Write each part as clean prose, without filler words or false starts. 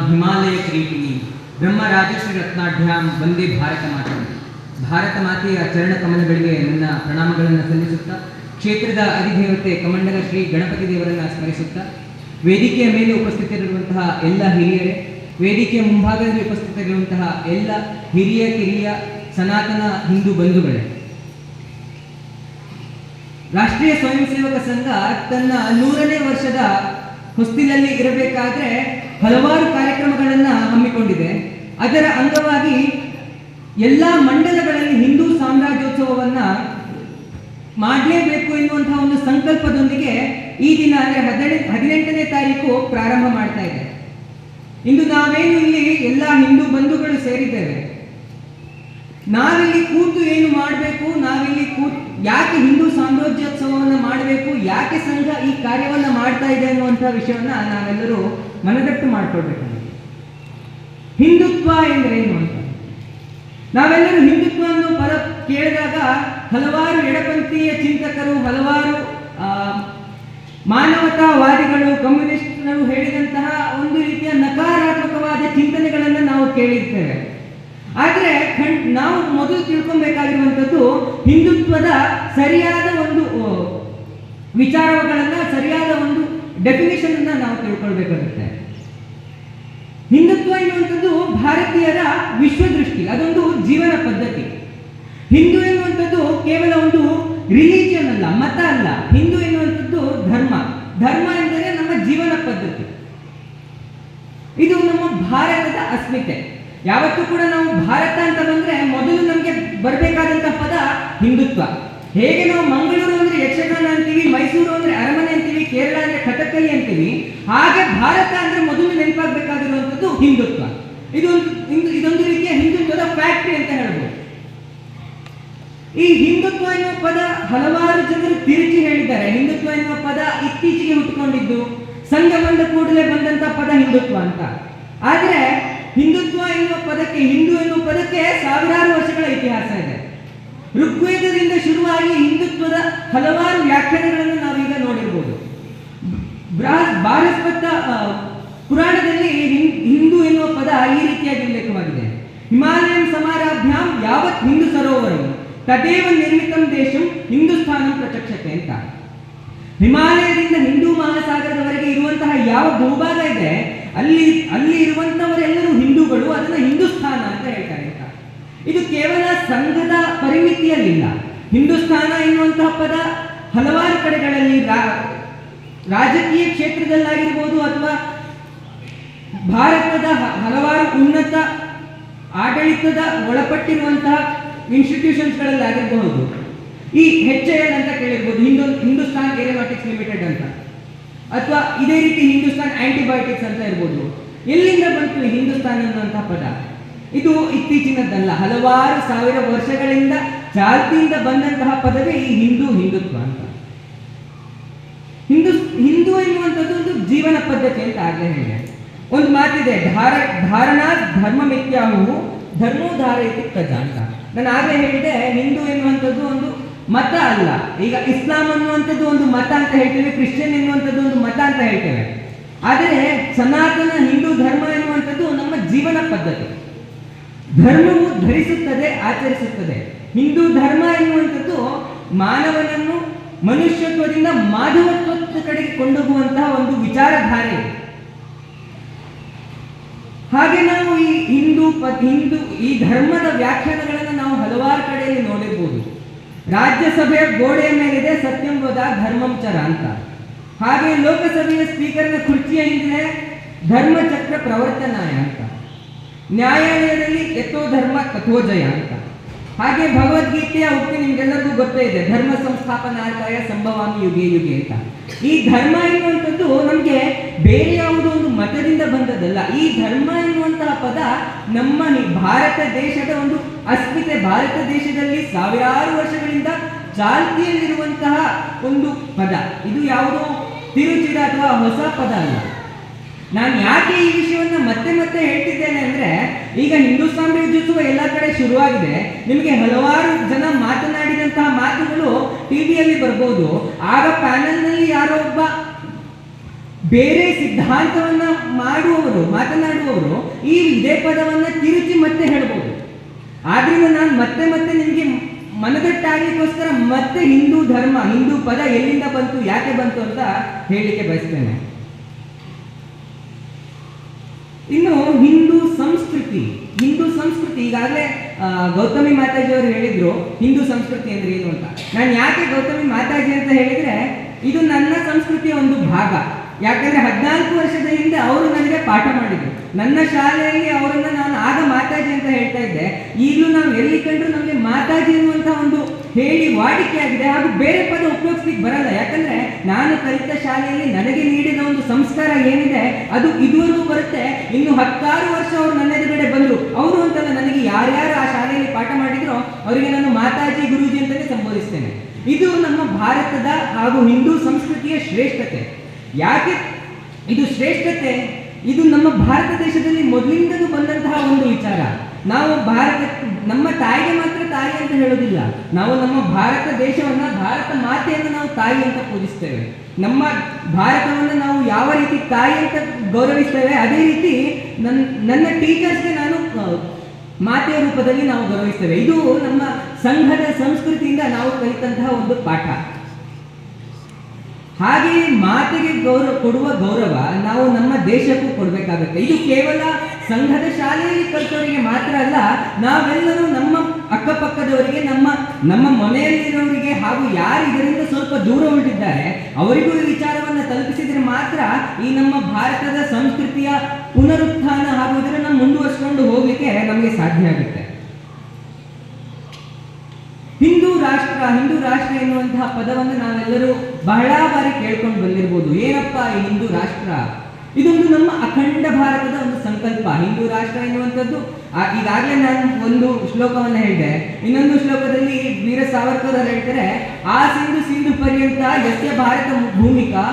ಹಿಮಾಲಯ ಕ್ರೀಟಿನಿ ಬ್ರಹ್ಮ ರಾಜಶ್ರೀ ರತ್ನಾಢ್ಯಾಂ ವಂದೇ ಭಾರತ ಮಾತೆ. ಭಾರತ ಮಾತೆಯ ಚರಣ ಕಮಲಗಳಿಗೆ ನನ್ನ ಪ್ರಣಾಮಗಳನ್ನು ಸಲ್ಲಿಸುತ್ತಾ, ಕ್ಷೇತ್ರದ ಅಧಿದೇವತೆ ಕಮಂಡಲ ಶ್ರೀ ಗಣಪತಿ ದೇವರನ್ನು ಸ್ಮರಿಸುತ್ತಾ, ವೇದಿಕೆಯ ಮೇಲೆ ಉಪಸ್ಥಿತರಿರುವಂತಹ ಎಲ್ಲ ಹಿರಿಯರೇ, ವೇದಿಕೆಯ ಮುಂಭಾಗದಲ್ಲಿ ಉಪಸ್ಥಿತರಿರುವಂತಹ ಎಲ್ಲ ಹಿರಿಯ ಕಿರಿಯ ಸನಾತನ ಹಿಂದೂ ಬಂಧುಗಳೇ, ರಾಷ್ಟ್ರೀಯ ಸ್ವಯಂ ಸೇವಕ ಸಂಘ ತನ್ನ 100ನೇ ವರ್ಷದ ಹೊಸ್ತಿಲಲ್ಲಿ ಇರಬೇಕಾದ್ರೆ ಹಲವಾರು ಕಾರ್ಯಕ್ರಮಗಳನ್ನು ಹಮ್ಮಿಕೊಂಡಿದೆ. ಅದರ ಅಂಗವಾಗಿ ಎಲ್ಲ ಮಂಡಲಗಳಲ್ಲಿ ಹಿಂದೂ ಸಾಮ್ರಾಜ್ಯೋತ್ಸವವನ್ನು ಮಾಡಲೇಬೇಕು ಎನ್ನುವಂತಹ ಒಂದು ಸಂಕಲ್ಪದೊಂದಿಗೆ ಈ ದಿನ ಅಂದರೆ 18ನೇ ತಾರೀಕು ಪ್ರಾರಂಭ ಮಾಡ್ತಾ ಇದೆ. ಇಂದು ನಾವೇನು ಇಲ್ಲಿ ಎಲ್ಲ ಹಿಂದೂ ಬಂಧುಗಳು ಸೇರಿದ್ದೇವೆ. ನಾವಿಲ್ಲಿ ಕೂತು ಏನು ಮಾಡಬೇಕು, ನಾವಿಲ್ಲಿ ಕೂತು ಯಾಕೆ ಹಿಂದೂ ಸಾಮ್ರಾಜ್ಯೋತ್ಸವವನ್ನು ಮಾಡಬೇಕು, ಯಾಕೆ ಸಂಘ ಈ ಕಾರ್ಯವನ್ನು ಮಾಡ್ತಾ ಇದೆ ಅನ್ನುವಂಥ ವಿಷಯವನ್ನ ನಾವೆಲ್ಲರೂ ಮನದಟ್ಟು ಮಾಡಿಕೊಳ್ಬೇಕು. ಹಿಂದುತ್ವ ಎಂದರೇನು ಅಂತ ನಾವೆಲ್ಲರೂ ಹಿಂದುತ್ವ ಅನ್ನೋ ಪದ ಕೇಳಿದಾಗ ಹಲವಾರು ಎಡಪಂಥೀಯ ಚಿಂತಕರು, ಹಲವಾರು ಮಾನವತಾವಾದಿಗಳು, ಕಮ್ಯುನಿಸ್ಟರು ಹೇಳಿದಂತಹ ಒಂದು ರೀತಿಯ ನಕಾರಾತ್ಮಕವಾದ ಚಿಂತನೆಗಳನ್ನು ನಾವು ಕೇಳಿರ್ತೇವೆ. ಆದರೆ ನಾವು ಮೊದಲು ತಿಳ್ಕೊಬೇಕಾಗಿರುವಂಥದ್ದು ಹಿಂದುತ್ವದ ಸರಿಯಾದ ಒಂದು ವಿಚಾರಗಳನ್ನು, ಸರಿಯಾದ ಒಂದು ಡೆಫಿನೇಷನ್ ಅನ್ನ ನಾವು ತಿಳ್ಕೊಳ್ಬೇಕಾಗುತ್ತೆ. ಹಿಂದುತ್ವ ಎನ್ನುವಂಥದ್ದು ಭಾರತೀಯರ ವಿಶ್ವದೃಷ್ಟಿ, ಅದೊಂದು ಜೀವನ ಪದ್ಧತಿ. ಹಿಂದೂ ಎನ್ನುವಂಥದ್ದು ಕೇವಲ ಒಂದು ರಿಲಿಜಿಯನ್ ಅಲ್ಲ, ಮತ ಅಲ್ಲ. ಹಿಂದೂ ಎನ್ನುವಂಥದ್ದು ಧರ್ಮ. ಧರ್ಮ ಎಂದರೆ ನಮ್ಮ ಜೀವನ ಪದ್ಧತಿ. ಇದು ನಮ್ಮ ಭಾರತದ ಅಸ್ಮಿತೆ. ಯಾವತ್ತೂ ಕೂಡ ನಾವು ಭಾರತ ಅಂತ ಬಂದ್ರೆ ಮೊದಲು ನಮಗೆ ಬರಬೇಕಾದಂತಹ ಪದ ಹಿಂದುತ್ವ. ಹೇಗೆ ನಾವು ಮಂಗಳೂರು ಅಂದ್ರೆ ಯಕ್ಷಗಾನ ಅಂತೀವಿ, ಮೈಸೂರು ಅಂದ್ರೆ ಅರಮನೆ ಅಂತೀವಿ, ಕೇರಳ ಅಂದ್ರೆ ಕಥಕ್ಕಲಿ ಅಂತೀವಿ, ಹಾಗೆ ಭಾರತ ಅಂದ್ರೆ ಮೊದಲು ನೆನಪಾಗಬೇಕಾಗಿರುವಂಥದ್ದು ಹಿಂದುತ್ವ. ಇದೊಂದು ರೀತಿಯ ಹಿಂದುತ್ವದ ಫ್ಯಾಕ್ಟರಿ ಅಂತ ಹೇಳ್ಬೋದು. ಈ ಹಿಂದುತ್ವ ಎನ್ನುವ ಪದ ಹಲವಾರು ಜನರು ತಿರುಚಿ ಹೇಳಿದ್ದಾರೆ. ಹಿಂದುತ್ವ ಎನ್ನುವ ಪದ ಇತ್ತೀಚೆಗೆ ಹುಟ್ಟುಕೊಂಡಿದ್ದು, ಸಂಘ ಬಂದ ಕೂಡಲೇ ಬಂದಂತಹ ಪದ ಹಿಂದುತ್ವ ಅಂತ. ಆದರೆ ಹಿಂದುತ್ವ ಎನ್ನುವ ಪದಕ್ಕೆ, ಹಿಂದೂ ಎನ್ನುವ ಪದಕ್ಕೆ ಸಾವಿರಾರು ವರ್ಷಗಳ ಇತಿಹಾಸ ಇದೆ. ಋಗ್ವೇದದಿಂದ ಶುರುವಾಗಿ ಹಿಂದುತ್ವದ ಹಲವಾರು ವ್ಯಾಖ್ಯಾನಗಳನ್ನು ನಾವೀಗ ನೋಡಿರ್ಬೋದು. ಬೃಹಸ್ಪತ ಪುರಾಣದಲ್ಲಿ ಹಿಂದೂ ಎನ್ನುವ ಪದ ಈ ರೀತಿಯಾಗಿ ಉಲ್ಲೇಖವಾಗಿದೆ. ಹಿಮಾಲಯಂ ಸಮಾರಾಭ್ಯಾಂ ಯಾವತ್ ಹಿಂದೂ ಸರೋವರಂ ತದೇವ ನಿರ್ಮಿತಂ ದೇಶಂ ಹಿಂದೂಸ್ಥಾನಂ ಪ್ರಚಕ್ಷತೆ ಅಂತ. ಹಿಮಾಲಯದಿಂದ ಹಿಂದೂ ಮಹಾಸಾಗರದವರೆಗೆ ಇರುವಂತಹ ಯಾವ ಭೂಭಾಗ ಇದೆ ಅಲ್ಲಿ ಇರುವಂತವರೆಲ್ಲರೂ ಹಿಂದೂಗಳು, ಅದನ್ನ ಹಿಂದೂಸ್ಥಾನ ಅಂತ ಹೇಳ್ತಾರೆ ಅಂತ. ಇದು ಕೇವಲ ಸಂಘದ ಪರಿಮಿತಿಯಲ್ಲಿಲ್ಲ. ಹಿಂದೂಸ್ಥಾನ ಎನ್ನುವಂತಹ ಪದ ಹಲವಾರು ಕಡೆಗಳಲ್ಲಿ ರಾಜಕೀಯ ಕ್ಷೇತ್ರದಲ್ಲಾಗಿರ್ಬೋದು, ಅಥವಾ ಭಾರತದ ಹಲವಾರು ಉನ್ನತ ಆಡಳಿತದ ಒಳಪಟ್ಟಿರುವಂತಹ ಇನ್ಸ್ಟಿಟ್ಯೂಷನ್ಸ್ಗಳಲ್ಲಾಗಿರಬಹುದು. ಈ HAL ಅಂತ ಕೇಳಿರ್ಬೋದು, ಹಿಂದೂಸ್ತಾನ್ ಏರೋನಾಟಿಕ್ಸ್ ಲಿಮಿಟೆಡ್ ಅಂತ, ಅಥವಾ ಇದೇ ರೀತಿ ಹಿಂದೂಸ್ತಾನ್ ಆಂಟಿಬಯೋಟಿಕ್ಸ್ ಅಂತ ಇರ್ಬೋದು. ಎಲ್ಲಿಂದ ಬಂತು ಈ ಹಿಂದೂಸ್ತಾನ್ ಅನ್ನುವಂತಹ ಪದ? ಇದು ಇತ್ತೀಚಿನದ್ದಲ್ಲ, ಹಲವಾರು ಸಾವಿರ ವರ್ಷಗಳಿಂದ ಚಾಲ್ತಿಯಿಂದ ಬಂದಂತಹ ಪದವೇ ಈ ಹಿಂದುತ್ವ ಅಂತ. ಹಿಂದೂ ಎನ್ನುವಂಥದ್ದು ಒಂದು ಜೀವನ ಪದ್ಧತಿ ಅಂತ ಆಗಲೇ ಹೇಳಿದೆ. ಒಂದು ಮಾತಿದೆ, ಧಾರಣಾ ಧರ್ಮ ಮಿಥ್ಯಾಹು ಧರ್ಮೋ ಧಾರಯತಿ ಪ್ರಜ ಅಂತ. ನಾನು ಆಗಲೇ ಹೇಳಿದೆ, ಹಿಂದೂ ಎನ್ನುವಂಥದ್ದು ಒಂದು ಮತ ಅಲ್ಲ. ಈಗ ಇಸ್ಲಾಂ ಅನ್ನುವಂಥದ್ದು ಒಂದು ಮತ ಅಂತ ಹೇಳ್ತೇವೆ, ಕ್ರಿಶ್ಚಿಯನ್ ಎನ್ನುವಂಥದ್ದು ಒಂದು ಮತ ಅಂತ ಹೇಳ್ತೇವೆ. ಆದರೆ ಸನಾತನ ಹಿಂದೂ ಧರ್ಮ ಎನ್ನುವಂಥದ್ದು ನಮ್ಮ ಜೀವನ ಪದ್ಧತಿ. ಧರ್ಮವು ಧರಿಸುತ್ತದೆ, ಆಚರಿಸುತ್ತದೆ. ಹಿಂದೂ ಧರ್ಮ ಎನ್ನುವಂಥದ್ದು ಮಾನವನನ್ನು ಮನುಷ್ಯತ್ವದಿಂದ ಮಾಧವತ್ವದ ಕಡೆಗೆ ಕೊಂಡೋಗುವಂತಹ ಒಂದು ವಿಚಾರಧಾರೆ. ಹಾಗೆ ನಾವು ಈ ಹಿಂದೂ ಈ ಧರ್ಮದ ವ್ಯಾಖ್ಯಾನಗಳನ್ನು ನಾವು ಹಲವಾರು ಕಡೆಯಲ್ಲಿ ನೋಡಿರ್ಬೋದು. ರಾಜ್ಯಸಭೆಯ ಗೋಡೆಯ ಮೇಲಿದೆ ಸತ್ಯಂ ವದ ಧರ್ಮಂ ಚರ ಅಂತ. ಹಾಗೆ ಲೋಕಸಭೆಯ ಸ್ಪೀಕರ್ನ ಕುರ್ಚಿಯ ಹಿಂದೆ ಧರ್ಮಚಕ್ರ ಪ್ರವರ್ತನಾಯ ಅಂತ. ನ್ಯಾಯಾಲಯದಲ್ಲಿ ಯಥೋ ಧರ್ಮ ತಥೋ ಜಯ ಅಂತ. ಹಾಗೆ ಭಗವದ್ಗೀತೆಯ ಉಕ್ತಿ ನಿಮ್ಗೆಲ್ಲರಿಗೂ ಗೊತ್ತೇ ಇದೆ, ಧರ್ಮ ಸಂಸ್ಥಾಪನಾರ್ಥಾಯ ಸಂಭವಾಮಿ ಯುಗೆ ಯುಗೆ ಅಂತ. ಈ ಧರ್ಮ ಎನ್ನುವಂಥದ್ದು ನಮಗೆ ಬೇರೆ ಯಾವುದೋ ಒಂದು ಮತದಿಂದ ಬಂದದ್ದಲ್ಲ. ಈ ಧರ್ಮ ಎನ್ನುವಂತಹ ಪದ ನಮ್ಮ ಭಾರತ ದೇಶದ ಒಂದು ಅಸ್ಮಿತೆ. ಭಾರತ ದೇಶದಲ್ಲಿ ಸಾವಿರಾರು ವರ್ಷಗಳಿಂದ ಚಾಲ್ತಿಯಲ್ಲಿರುವಂತಹ ಒಂದು ಪದ. ಇದು ಯಾವುದೋ ತಿರುಚಿದ ಅಥವಾ ಹೊಸ ಪದ ಅಲ್ಲ. ನಾನು ಯಾಕೆ ಈ ವಿಷಯವನ್ನ ಮತ್ತೆ ಮತ್ತೆ ಹೇಳ್ತಿದ್ದೇನೆ ಅಂದ್ರೆ, ಈಗ ಹಿಂದೂ ಸಾಮ್ರಾಜ್ಯೋತ್ಸವ ಎಲ್ಲ ಕಡೆ ಶುರುವಾಗಿದೆ. ನಿಮಗೆ ಹಲವಾರು ಜನ ಮಾತನಾಡಿದಂತಹ ಮಾತುಗಳು ಟಿವಿಯಲ್ಲಿ ಬರ್ಬೋದು. ಆಗ ಪ್ಯಾನೆಲ್ ನಲ್ಲಿ ಯಾರೋ ಒಬ್ಬ ಬೇರೆ ಸಿದ್ಧಾಂತವನ್ನ ಮಾತನಾಡುವವರು ಈ ಇದೇ ಪದವನ್ನ ತಿರುಚಿ ಮತ್ತೆ ಹೇಳ್ಬೋದು. ಆದ್ರಿಂದ ನಾನು ಮತ್ತೆ ಮತ್ತೆ ನಿಮಗೆ ಮನದಟ್ಟಾಗಲಿಕ್ಕೋಸ್ಕರ ಮತ್ತೆ ಹಿಂದೂ ಧರ್ಮ, ಹಿಂದೂ ಪದ ಎಲ್ಲಿಂದ ಬಂತು, ಯಾಕೆ ಬಂತು ಅಂತ ಹೇಳಲಿಕ್ಕೆ ಬಯಸ್ತೇನೆ. ಇನ್ನು ಹಿಂದೂ ಸಂಸ್ಕೃತಿ ಈಗಾಗಲೇ ಗೌತಮಿ ಮಾತಾಜಿ ಅವರು ಹೇಳಿದ್ರು ಹಿಂದೂ ಸಂಸ್ಕೃತಿ ಅಂದ್ರೆ ಏನು ಅಂತ. ನಾನು ಯಾಕೆ ಗೌತಮಿ ಮಾತಾಜಿ ಅಂತ ಹೇಳಿದ್ರೆ, ಇದು ನನ್ನ ಸಂಸ್ಕೃತಿಯ ಒಂದು ಭಾಗ. ಯಾಕಂದ್ರೆ 14 ವರ್ಷದ ಹಿಂದೆ ಅವರು ನನಗೆ ಪಾಠ ಮಾಡಿದ್ರು. ನನ್ನ ಶಾಲೆಯಲ್ಲಿ ಅವರನ್ನ ನಾನು ಆಗ ಮಾತಾಜಿ ಅಂತ ಹೇಳ್ತಾ ಇದ್ದೆ. ಈಗಲೂ ನಾವು ಎಲ್ಲಿ ಕಂಡ್ರು ನಮಗೆ ಮಾತಾಜಿ ಎನ್ನುವಂತ ಒಂದು ಹೇಳಿ ವಾಡಿಕೆ ಆಗಿದೆ. ಹಾಗೂ ಬೇರೆ ಪದ ಉಪಯೋಗಿಸ್ಲಿಕ್ಕೆ ಬರಲ್ಲ. ಯಾಕಂದ್ರೆ ನಾನು ಕಲಿತ ಶಾಲೆಯಲ್ಲಿ ನನಗೆ ನೀಡಿದ ಒಂದು ಸಂಸ್ಕಾರ ಏನಿದೆ ಅದು ಇದುವರೆಗೂ ಬರುತ್ತೆ. ಇನ್ನು 10 ವರ್ಷ ಅವರು ನನ್ನ ಎದುರುಗಡೆ ಬಂದ್ರು. ಅವರು ಅಂತಲ್ಲ, ನನಗೆ ಯಾರ್ಯಾರು ಆ ಶಾಲೆಯಲ್ಲಿ ಪಾಠ ಮಾಡಿದ್ರೋ ಅವರಿಗೆ ನಾನು ಮಾತಾಜಿ ಗುರೂಜಿ ಅಂತಾನೆ ಸಂಬೋಧಿಸ್ತೇನೆ. ಇದು ನಮ್ಮ ಭಾರತದ ಹಾಗೂ ಹಿಂದೂ ಸಂಸ್ಕೃತಿಯ ಶ್ರೇಷ್ಠತೆ. ಯಾಕೆ ಇದು ಶ್ರೇಷ್ಠತೆ? ಇದು ನಮ್ಮ ಭಾರತ ದೇಶದಲ್ಲಿ ಮೊದಲಿಂದಲೂ ಬಂದಂತಹ ಒಂದು ವಿಚಾರ. ನಾವು ನಮ್ಮ ತಾಯಿಗೆ ಮಾತ್ರ ತಾಯಿ ಅಂತ ಹೇಳೋದಿಲ್ಲ. ನಾವು ನಮ್ಮ ಭಾರತ ದೇಶವನ್ನ, ಭಾರತ ಮಾತೆಯನ್ನು ನಾವು ತಾಯಿ ಅಂತ ಪೂಜಿಸ್ತೇವೆ. ನಮ್ಮ ಭಾರತವನ್ನು ನಾವು ಯಾವ ರೀತಿ ತಾಯಿ ಅಂತ ಗೌರವಿಸ್ತೇವೆ, ಅದೇ ರೀತಿ ನನ್ನ ಟೀಚರ್ಸ್ಗೆ ನಾನು ಮಾತೆಯ ರೂಪದಲ್ಲಿ ನಾವು ಗೌರವಿಸ್ತೇವೆ. ಇದು ನಮ್ಮ ಸಂಘದ ಸಂಸ್ಕೃತಿಯಿಂದ ನಾವು ಕಲಿತಂತಹ ಒಂದು ಪಾಠ. ಹಾಗೆಯೇ ಮಾತೆಗೆ ಕೊಡುವ ಗೌರವ ನಾವು ನಮ್ಮ ದೇಶಕ್ಕೂ ಕೊಡಬೇಕಾಗುತ್ತೆ. ಇದು ಕೇವಲ ಸಂಘದ ಶಾಲೆಯಲ್ಲಿ ಕಲಿತವರಿಗೆ ಮಾತ್ರ ಅಲ್ಲ, ನಾವೆಲ್ಲರೂ ನಮ್ಮ ಅಕ್ಕಪಕ್ಕದವರಿಗೆ, ನಮ್ಮ ಮನೆಯಲ್ಲಿರೋರಿಗೆ ಹಾಗೂ ಯಾರು ಇದರಿಂದ ಸ್ವಲ್ಪ ದೂರ ಉಳಿದಿದ್ದಾರೆ ಅವರಿಗೂ ಈ ವಿಚಾರವನ್ನು ತಲುಪಿಸಿದ್ರೆ ಮಾತ್ರ ಈ ನಮ್ಮ ಭಾರತದ ಸಂಸ್ಕೃತಿಯ ಪುನರುತ್ಥಾನ ಹಾಗೂ ಇದನ್ನು ಮುಂದುವರಿಸಿಕೊಂಡು ಹೋಗ್ಲಿಕ್ಕೆ ನಮಗೆ ಸಾಧ್ಯ ಆಗುತ್ತೆ. ಹಿಂದೂ ರಾಷ್ಟ್ರ ಎನ್ನುವಂತಹ ಪದವನ್ನು ನಾವೆಲ್ಲರೂ ಬಹಳ ಬಾರಿ ಕೇಳ್ಕೊಂಡು ಬಂದಿರ್ಬೋದು. ಏನಪ್ಪಾ ಈ ಹಿಂದೂ ರಾಷ್ಟ್ರ? ಇದೊಂದು ನಮ್ಮ ಅಖಂಡ ಭಾರತದ ಒಂದು ಸಂಕಲ್ಪ. ಹಿಂದೂ ರಾಷ್ಟ್ರ ಎನ್ನುವಂಥದ್ದು ಈಗಾಗಲೇ ನಾನು ಒಂದು ಶ್ಲೋಕವನ್ನು ಹೇಳಿದೆ. ಇನ್ನೊಂದು ಶ್ಲೋಕದಲ್ಲಿ ವೀರ ಸಾವರ್ಕರ್ ಅವರು ಹೇಳ್ತಾರೆ, ಆ ಸಿಂಧು ಪರ್ಯಂತ ಯಸ್ಯ ಭಾರತ ಭೂಮಿಕಾ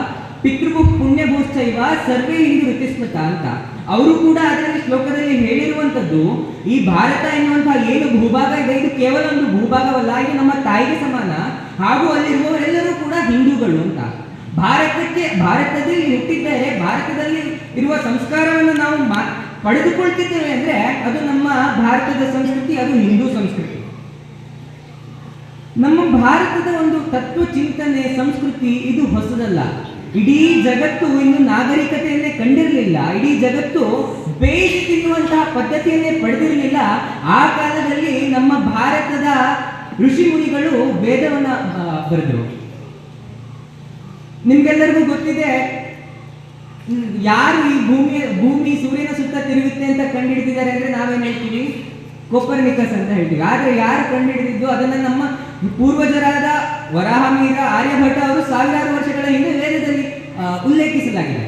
ಪಿತೃಭು ಪುಣ್ಯಭೂಶ್ಚೈವ ಸರ್ವೇ ಹಿಂದೂ ಋತಿಸ್ಮೃತ ಅಂತ. ಅವರು ಕೂಡ ಅದರಲ್ಲಿ ಶ್ಲೋಕದಲ್ಲಿ ಹೇಳಿರುವಂಥದ್ದು, ಈ ಭಾರತ ಎನ್ನುವಂತಹ ಏನು ಭೂಭಾಗ ಇದೆ ಇದು ಕೇವಲ ಒಂದು ಭೂಭಾಗವಲ್ಲ, ಇದು ನಮ್ಮ ತಾಯಿಗೆ ಸಮಾನ. ಹಾಗೂ ಅಲ್ಲಿರುವವರೆಲ್ಲರೂ ಕೂಡ ಹಿಂದೂಗಳು ಅಂತ. ಭಾರತದಲ್ಲಿ ಹುಟ್ಟಿದ್ದಾರೆ, ಭಾರತದಲ್ಲಿ ಇರುವ ಸಂಸ್ಕಾರವನ್ನು ನಾವು ಪಡೆದುಕೊಳ್ತಿದ್ದೇವೆ ಅಂದ್ರೆ ಅದು ನಮ್ಮ ಭಾರತದ ಸಂಸ್ಕೃತಿ, ಅದು ಹಿಂದೂ ಸಂಸ್ಕೃತಿ. ನಮ್ಮ ಭಾರತದ ಒಂದು ತತ್ವ ಚಿಂತನೆ, ಸಂಸ್ಕೃತಿ ಇದು ಹೊಸದಲ್ಲ. ಇಡೀ ಜಗತ್ತು ಇನ್ನು ನಾಗರಿಕತೆಯನ್ನೇ ಕಂಡಿರಲಿಲ್ಲ. ಇಡೀ ಜಗತ್ತು ಬೇಯಿಸಿ ತಿನ್ನುವಂತಹ ಪದ್ಧತಿಯನ್ನೇ ಪಡೆದಿರಲಿಲ್ಲ. ಆ ಕಾಲದಲ್ಲಿ ನಮ್ಮ ಭಾರತದ ಋಷಿ ಮುನಿಗಳು ವೇದವನ್ನ ಬರೆದರು. ನಿಮ್ಗೆಲ್ಲರಿಗೂ ಗೊತ್ತಿದೆ, ಯಾರು ಈ ಭೂಮಿ ಸೂರ್ಯನ ಸುತ್ತ ತಿರುಗುತ್ತೆ ಅಂತ ಕಂಡುಹಿಡಿದಿದ್ದಾರೆ ಅಂದ್ರೆ ನಾವೇನ್ ಹೇಳ್ತೀವಿ? ಕೋಪರ್ನಿಕಸ್ ಅಂತ ಹೇಳ್ತೀವಿ. ಆದ್ರೆ ಯಾರು ಕಂಡುಹಿಡಿದಿದ್ದು ಅದನ್ನ ನಮ್ಮ ಪೂರ್ವಜರಾದ ವರಾಹಮಿಹಿರ, ಆರ್ಯಭಟ ಅವರು ಸಾವಿರಾರು ವರ್ಷಗಳ ಹಿಂದೆ ವೇದದಲ್ಲಿ ಉಲ್ಲೇಖಿಸಲಾಗಿದೆ.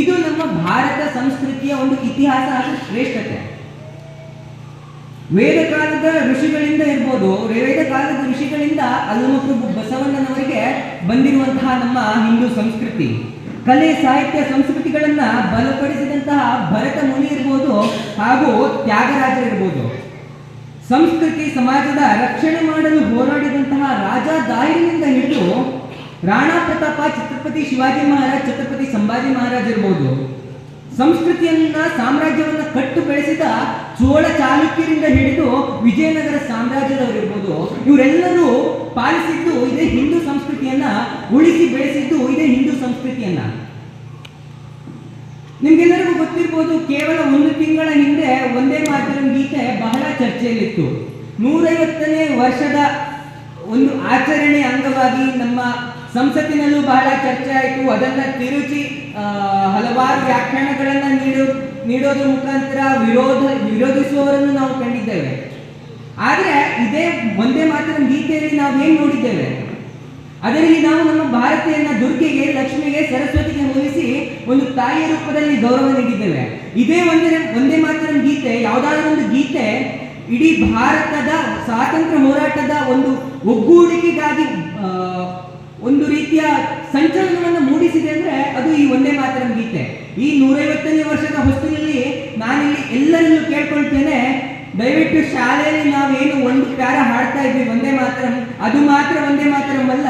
ಇದು ನಮ್ಮ ಭಾರತ ಸಂಸ್ಕೃತಿಯ ಒಂದು ಇತಿಹಾಸ ಹಾಗೂ ಶ್ರೇಷ್ಠತೆ. ವೇದ ಕಾಲದ ಋಷಿಗಳಿಂದ ಇರ್ಬೋದು, ವೇದ ಕಾಲದ ಋಷಿಗಳಿಂದ ಅಲ್ಲಮಪ್ರಭು ಬಸವಣ್ಣನವರಿಗೆ ಬಂದಿರುವಂತಹ ನಮ್ಮ ಹಿಂದೂ ಸಂಸ್ಕೃತಿ, ಕಲೆ, ಸಾಹಿತ್ಯ, ಸಂಸ್ಕೃತಿಗಳನ್ನ ಬಲಪಡಿಸಿದಂತಹ ಭರತ ಮುನಿ ಇರ್ಬೋದು ಹಾಗೂ ತ್ಯಾಗರಾಜರಿರ್ಬೋದು, ಸಂಸ್ಕೃತಿ ಸಮಾಜದ ರಕ್ಷಣೆ ಮಾಡಲು ಹೋರಾಡಿದಂತಹ ರಾಜ ದಾಯರಿಂದ ಹಿಡಿದು ರಾಣಾ ಪ್ರತಾಪ, ಛತ್ರಪತಿ ಶಿವಾಜಿ ಮಹಾರಾಜ್, ಛತ್ರಪತಿ ಸಂಭಾಜಿ ಮಹಾರಾಜ್ ಇರ್ಬೋದು, ಸಂಸ್ಕೃತಿಯನ್ನ, ಸಾಮ್ರಾಜ್ಯವನ್ನ ಕಟ್ಟು ಬೆಳೆಸಿದ ಚೋಳ ಚಾಲುಕ್ಯರಿಂದ ಹಿಡಿದು ವಿಜಯನಗರ ಸಾಮ್ರಾಜ್ಯದವರಿರ್ಬೋದು, ಇವರೆಲ್ಲರೂ ಪಾಲಿಸಿದ್ದು ಇದೇ ಹಿಂದೂ ಸಂಸ್ಕೃತಿಯನ್ನ, ಉಳಿಸಿ ಬೆಳೆಸಿದ್ದು ಇದೇ ಹಿಂದೂ ಸಂಸ್ಕೃತಿಯನ್ನ. ನಿಮ್ಗೆಲ್ಲರಿಗೂ ಗೊತ್ತಿರ್ಬೋದು, ಕೇವಲ 1 ತಿಂಗಳ ಹಿಂದೆ ವಂದೇ ಮಾತರಂ ಗೀತೆ ಬಹಳ ಚರ್ಚೆಯಲ್ಲಿತ್ತು. 150ನೇ ವರ್ಷದ ಒಂದು ಆಚರಣೆ ಅಂಗವಾಗಿ ನಮ್ಮ ಸಂಸತ್ತಿನಲ್ಲೂ ಬಹಳ ಚರ್ಚೆ ಆಯಿತು. ಅದನ್ನ ತಿರುಚಿ ಹಲವಾರು ವ್ಯಾಖ್ಯಾನಗಳನ್ನ ನೀಡೋದ್ರ ಮುಖಾಂತರ ವಿರೋಧಿಸುವವರನ್ನು ನಾವು ಕಂಡಿದ್ದೇವೆ. ಆದ್ರೆ ಇದೇ ವಂದೇ ಮಾತರಂ ಗೀತೆಯಲ್ಲಿ ನಾವೇನ್ ನೋಡಿದ್ದೇವೆ? ಅದರಲ್ಲಿ ನಾವು ನಮ್ಮ ಭಾರತೀಯನ ದುರ್ಗೆಗೆ, ಲಕ್ಷ್ಮಿಗೆ, ಸರಸ್ವತಿಗೆ ಹೋಲಿಸಿ ಒಂದು ತಾಯಿಯ ರೂಪದಲ್ಲಿ ಗೌರವ ನೀಡಿದ್ದೇವೆ. ಇದೇ ವಂದೇ ಮಾತರಂ ಗೀತೆ, ಯಾವುದಾದ್ರೂ ಒಂದು ಗೀತೆ ಇಡೀ ಭಾರತದ ಸ್ವಾತಂತ್ರ್ಯ ಹೋರಾಟದ ಒಂದು ಒಗ್ಗೂಡಿಕೆಗಾಗಿ ಒಂದು ರೀತಿಯ ಸಂಚಲನವನ್ನು ಮೂಡಿಸಿದೆ ಅಂದ್ರೆ ಅದು ಈ ವಂದೇ ಮಾತರಂ ಗೀತೆ. ಈ 150ನೇ ವರ್ಷದ ಹೊಸ್ತಿನಲ್ಲಿ ನಾನಿಲ್ಲಿ ಎಲ್ಲರನ್ನೂ ಕೇಳ್ಕೊಳ್ತೇನೆ, ದಯವಿಟ್ಟು ಶಾಲೆಯಲ್ಲಿ ನಾವೇನು ಒಂದು ಪ್ಯಾರ ಹಾಡ್ತಾ ಇದ್ವಿ ವಂದೇ ಮಾತರಂ, ಅದು ಮಾತ್ರ ವಂದೇ ಮಾತರಂ ಅಲ್ಲ,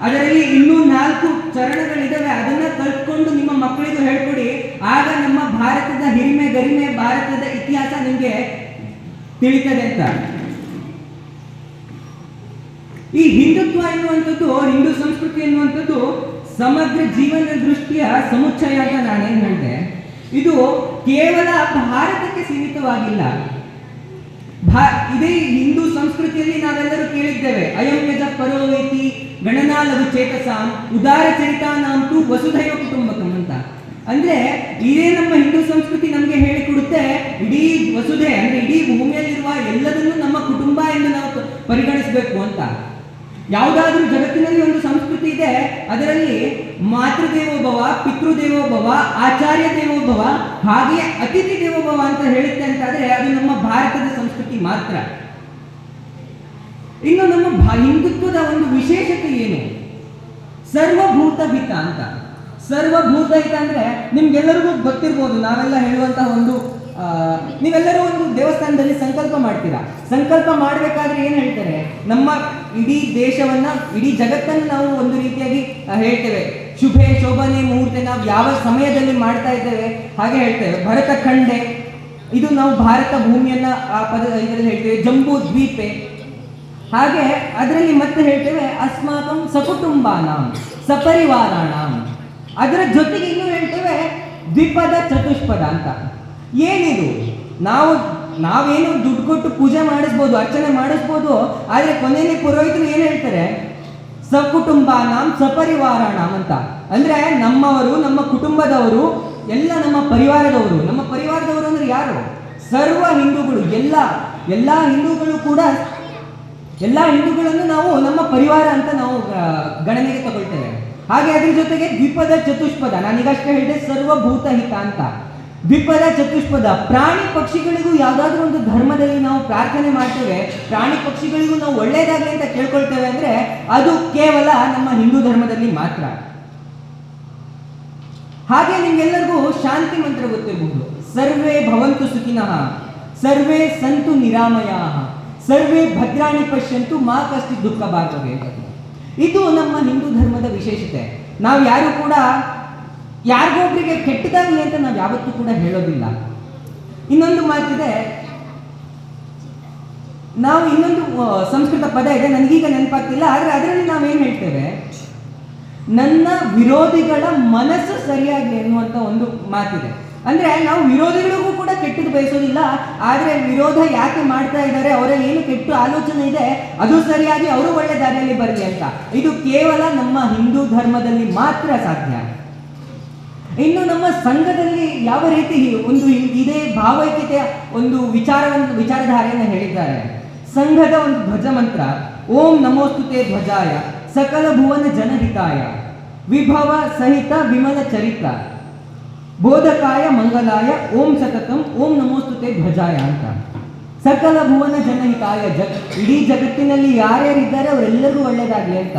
ಅದರಲ್ಲಿ ಇನ್ನೂ 4 ಚರಣಗಳಿದಾವೆ, ಅದನ್ನ ಕಲ್ತ್ಕೊಂಡು ನಿಮ್ಮ ಮಕ್ಕಳಿಗೂ ಹೇಳ್ಕೊಡಿ. ಆಗ ನಮ್ಮ ಭಾರತದ ಹಿರಿಮೆ ಗರಿಮೆ, ಭಾರತದ ಇತಿಹಾಸ ನಿಮಗೆ ತಿಳಿತದೆ ಅಂತ. ಈ ಹಿಂದುತ್ವ ಎನ್ನುವಂಥದ್ದು, ಹಿಂದೂ ಸಂಸ್ಕೃತಿ ಎನ್ನುವಂಥದ್ದು ಸಮಗ್ರ ಜೀವನ ದೃಷ್ಟಿಯ ಸಮುಚ್ಚಯ ಅಂತ ನಾನೇನು ಹೇಳಿದೆ. ಇದು ಕೇವಲ ಭಾರತಕ್ಕೆ ಸೀಮಿತವಾಗಿಲ್ಲ. ಇದೇ ಹಿಂದೂ ಸಂಸ್ಕೃತಿಯಲ್ಲಿ ನಾವೆಲ್ಲರೂ ಕೇಳಿದ್ದೇವೆ, ಅಯಂ ಯಜ ಪರೋವೇತಿ ಗಣನಾ ಲಘು ಚೇತಸಾಂ ಉದಾರ ಚರಿತಾನಾಂತು ವಸುಧೈವ ಕುಟುಂಬಕಂ ಅಂತ. ಅಂದ್ರೆ ಇದೇ ನಮ್ಮ ಹಿಂದೂ ಸಂಸ್ಕೃತಿ ನಮಗೆ ಹೇಳಿಕೊಡುತ್ತೆ, ಇಡೀ ವಸುಧೆ ಅಂದ್ರೆ ಇಡೀ ಭೂಮಿಯಲ್ಲಿರುವ ಎಲ್ಲದನ್ನು ನಮ್ಮ ಕುಟುಂಬ ಎಂದು ನಾವು ಪರಿಗಣಿಸಬೇಕು ಅಂತ. ಯಾವುದಾದ್ರೂ ಜಗತ್ತಿನಲ್ಲಿ ಒಂದು ಸಂಸ್ಕೃತಿ ಇದೆ, ಅದರಲ್ಲಿ ಮಾತೃದೇವೋಭವ, ಪಿತೃದೇವೋಭವ, ಆಚಾರ್ಯ ದೇವೋಭವ, ಹಾಗೆಯೇ ಅತಿಥಿ ದೇವೋಭವ ಅಂತ ಹೇಳುತ್ತೆ ಅಂತಾದ್ರೆ ಅದು ನಮ್ಮ ಭಾರತದ ಸಂಸ್ಕೃತಿ ಮಾತ್ರ. ಇನ್ನು ನಮ್ಮ ಹಿಂದುತ್ವದ ಒಂದು ವಿಶೇಷತೆ ಏನು? ಸರ್ವಭೂತ ಹಿತ ಅಂತ. ಸರ್ವಭೂತ ಹಿತ ಅಂದ್ರೆ ನಿಮ್ಗೆಲ್ಲರಿಗೂ ಗೊತ್ತಿರ್ಬೋದು. ನಾವೆಲ್ಲ ಹೇಳುವಂತಹ ಒಂದು ನೀವೆಲ್ಲರೂ ಒಂದು ದೇವಸ್ಥಾನದಲ್ಲಿ ಸಂಕಲ್ಪ ಮಾಡ್ತೀರಾ. ಸಂಕಲ್ಪ ಮಾಡಬೇಕಾದ್ರೆ ಏನು ಹೇಳ್ತಾರೆ? ನಮ್ಮ ಇಡೀ ದೇಶವನ್ನ, ಇಡೀ ಜಗತ್ತನ್ನು ನಾವು ಒಂದು ರೀತಿಯಾಗಿ ಹೇಳ್ತೇವೆ, ಶುಭೆ ಶೋಭನೆ ಮುಹೂರ್ತೆ ನಾವು ಯಾವ ಸಮಯದಲ್ಲಿ ಮಾಡ್ತಾ ಇದ್ದೇವೆ ಹಾಗೆ ಹೇಳ್ತೇವೆ. ಭರತ ಖಂಡೆ, ಇದು ನಾವು ಭಾರತ ಭೂಮಿಯನ್ನ ಆ ಪದ ಇದರಲ್ಲಿ ಹೇಳ್ತೇವೆ. ಜಂಬೂ ದ್ವೀಪೆ, ಹಾಗೆ ಅದರಲ್ಲಿ ಮತ್ತೆ ಹೇಳ್ತೇವೆ ಅಸ್ಮಾಕಂ ಸಕುಟುಂಬಾನಾಂ ಸಪರಿವಾರಾಣಾಂ. ಅದರ ಜೊತೆಗೆ ಇನ್ನೂ ಹೇಳ್ತೇವೆ ದ್ವಿಪದ ಚತುಷ್ಪದ ಅಂತ. ಏನಿದು? ನಾವೇನು ದುಡ್ಡು ಕೊಟ್ಟು ಪೂಜೆ ಮಾಡಿಸ್ಬೋದು, ಅರ್ಚನೆ ಮಾಡಿಸ್ಬೋದು, ಆದರೆ ಕೊನೆಯಲ್ಲಿ ಪುರೋಹಿತರು ಏನು ಹೇಳ್ತಾರೆ? ಸಕುಟುಂಬಾನಾಂ ಸಪರಿವಾರಾಣಾಂ ಅಂತ. ಅಂದ್ರೆ ನಮ್ಮವರು, ನಮ್ಮ ಕುಟುಂಬದವರು, ಎಲ್ಲ ನಮ್ಮ ಪರಿವಾರದವರು. ನಮ್ಮ ಪರಿವಾರದವರು ಅಂದ್ರೆ ಯಾರು? ಸರ್ವ ಹಿಂದೂಗಳು. ಎಲ್ಲ ಹಿಂದೂಗಳು ಕೂಡ, ಎಲ್ಲ ಹಿಂದೂಗಳನ್ನು ನಾವು ನಮ್ಮ ಪರಿವಾರ ಅಂತ ನಾವು ಗಣನೆಗೆ ತಗೊಳ್ತೇವೆ. ಹಾಗೆ ಅದ್ರ ಜೊತೆಗೆ ದ್ವಿಪದ ಚತುಷ್ಪದ, ನಾನೀಗಷ್ಟೇ ಹೇಳಿದೆ ಸರ್ವಭೂತ ಹಿತ ಅಂತ. ದ್ವಿಪದ ಚತುಷ್ಪದ, ಪ್ರಾಣಿ ಪಕ್ಷಿಗಳಿಗೂ ಯಾವುದಾದ್ರೂ ಒಂದು ಧರ್ಮದಲ್ಲಿ ನಾವು ಪ್ರಾರ್ಥನೆ ಮಾಡ್ತೇವೆ, ಪ್ರಾಣಿ ಪಕ್ಷಿಗಳಿಗೂ ನಾವು ಒಳ್ಳೇದಾಗಲಿ ಅಂತ ಕೇಳ್ಕೊಳ್ತೇವೆ ಅಂದ್ರೆ ಅದು ಕೇವಲ ನಮ್ಮ ಹಿಂದೂ ಧರ್ಮದಲ್ಲಿ ಮಾತ್ರ. ಹಾಗೆ ನಿಮ್ಗೆಲ್ಲರಿಗೂ ಶಾಂತಿ ಮಂತ್ರ ಗೊತ್ತಿರಬಹುದು. ಸರ್ವೇ ಭವಂತು ಸುಖಿನಃ, ಸರ್ವೇ ಸಂತು ನಿರಾಮಯಾಃ, ಸರ್ವೇ ಭದ್ರಾಣಿ ಪಶ್ಯಂತು ಮಾ ಕಶ್ಚಿತ್ ದುಃಖ ಭಾಗವೇ. ಇದು ನಮ್ಮ ಹಿಂದೂ ಧರ್ಮದ ವಿಶೇಷತೆ. ನಾವು ಯಾರು ಕೂಡ ಯಾರಿಗೊಬ್ರಿಗೆ ಕೆಟ್ಟದಾಗಲಿ ಅಂತ ನಾವು ಯಾವತ್ತೂ ಕೂಡ ಹೇಳೋದಿಲ್ಲ. ಇನ್ನೊಂದು ಮಾತಿದೆ, ನಾವು ಇನ್ನೊಂದು ಸಂಸ್ಕೃತ ಪದ ಇದೆ, ನನಗೀಗ ನೆನಪಾಗ್ತಿಲ್ಲ, ಆದರೆ ಅದರಲ್ಲಿ ನಾವೇನು ಹೇಳ್ತೇವೆ? ನನ್ನ ವಿರೋಧಿಗಳ ಮನಸ್ಸು ಸರಿಯಾಗಲಿ ಎನ್ನುವಂಥ ಒಂದು ಮಾತಿದೆ. ಅಂದ್ರೆ ನಾವು ವಿರೋಧಿಗಳಿಗೂ ಕೂಡ ಕೆಟ್ಟದ್ದು ಬಯಸೋದಿಲ್ಲ, ಆದರೆ ವಿರೋಧ ಯಾಕೆ ಮಾಡ್ತಾ ಇದ್ದಾರೆ, ಅವರ ಏನು ಕೆಟ್ಟ ಆಲೋಚನೆ ಇದೆ ಅದು ಸರಿಯಾಗಿ ಅವರು ಒಳ್ಳೆ ದಾರಿಯಲ್ಲಿ ಬರಲಿ ಅಂತ. ಇದು ಕೇವಲ ನಮ್ಮ ಹಿಂದೂ ಧರ್ಮದಲ್ಲಿ ಮಾತ್ರ ಸಾಧ್ಯ. ಇನ್ನು ನಮ್ಮ ಸಂಘದಲ್ಲಿ ಯಾವ ರೀತಿ ಒಂದು ಇದೇ ಭಾವೈಕ್ಯತೆಯ ಒಂದು ವಿಚಾರಧಾರೆಯನ್ನು ಹೇಳಿದ್ದಾರೆ. ಸಂಘದ ಒಂದು ಧ್ವಜ ಮಂತ್ರ ಓಂ ನಮೋಸ್ತುತೆ ಧ್ವಜಾಯ ಸಕಲ ಭುವನ ಜನಹಿತಾಯ ವಿಭವ ಸಹಿತ ವಿಮಲ ಚರಿತ್ರ ಬೋಧಕಾಯ ಮಂಗಲಾಯ ಓಂ ಸತತಂ ಓಂ ನಮೋಸ್ತುತೆ ಧ್ವಜಾಯ ಅಂತ. ಸಕಲ ಭುವನ ಜನಹಿತಾಯ, ಇಡೀ ಜಗತ್ತಿನಲ್ಲಿ ಯಾರ್ಯಾರಿದ್ದಾರೆ ಅವರೆಲ್ಲರಿಗೂ ಒಳ್ಳೆಯದಾಗಲಿ ಅಂತ.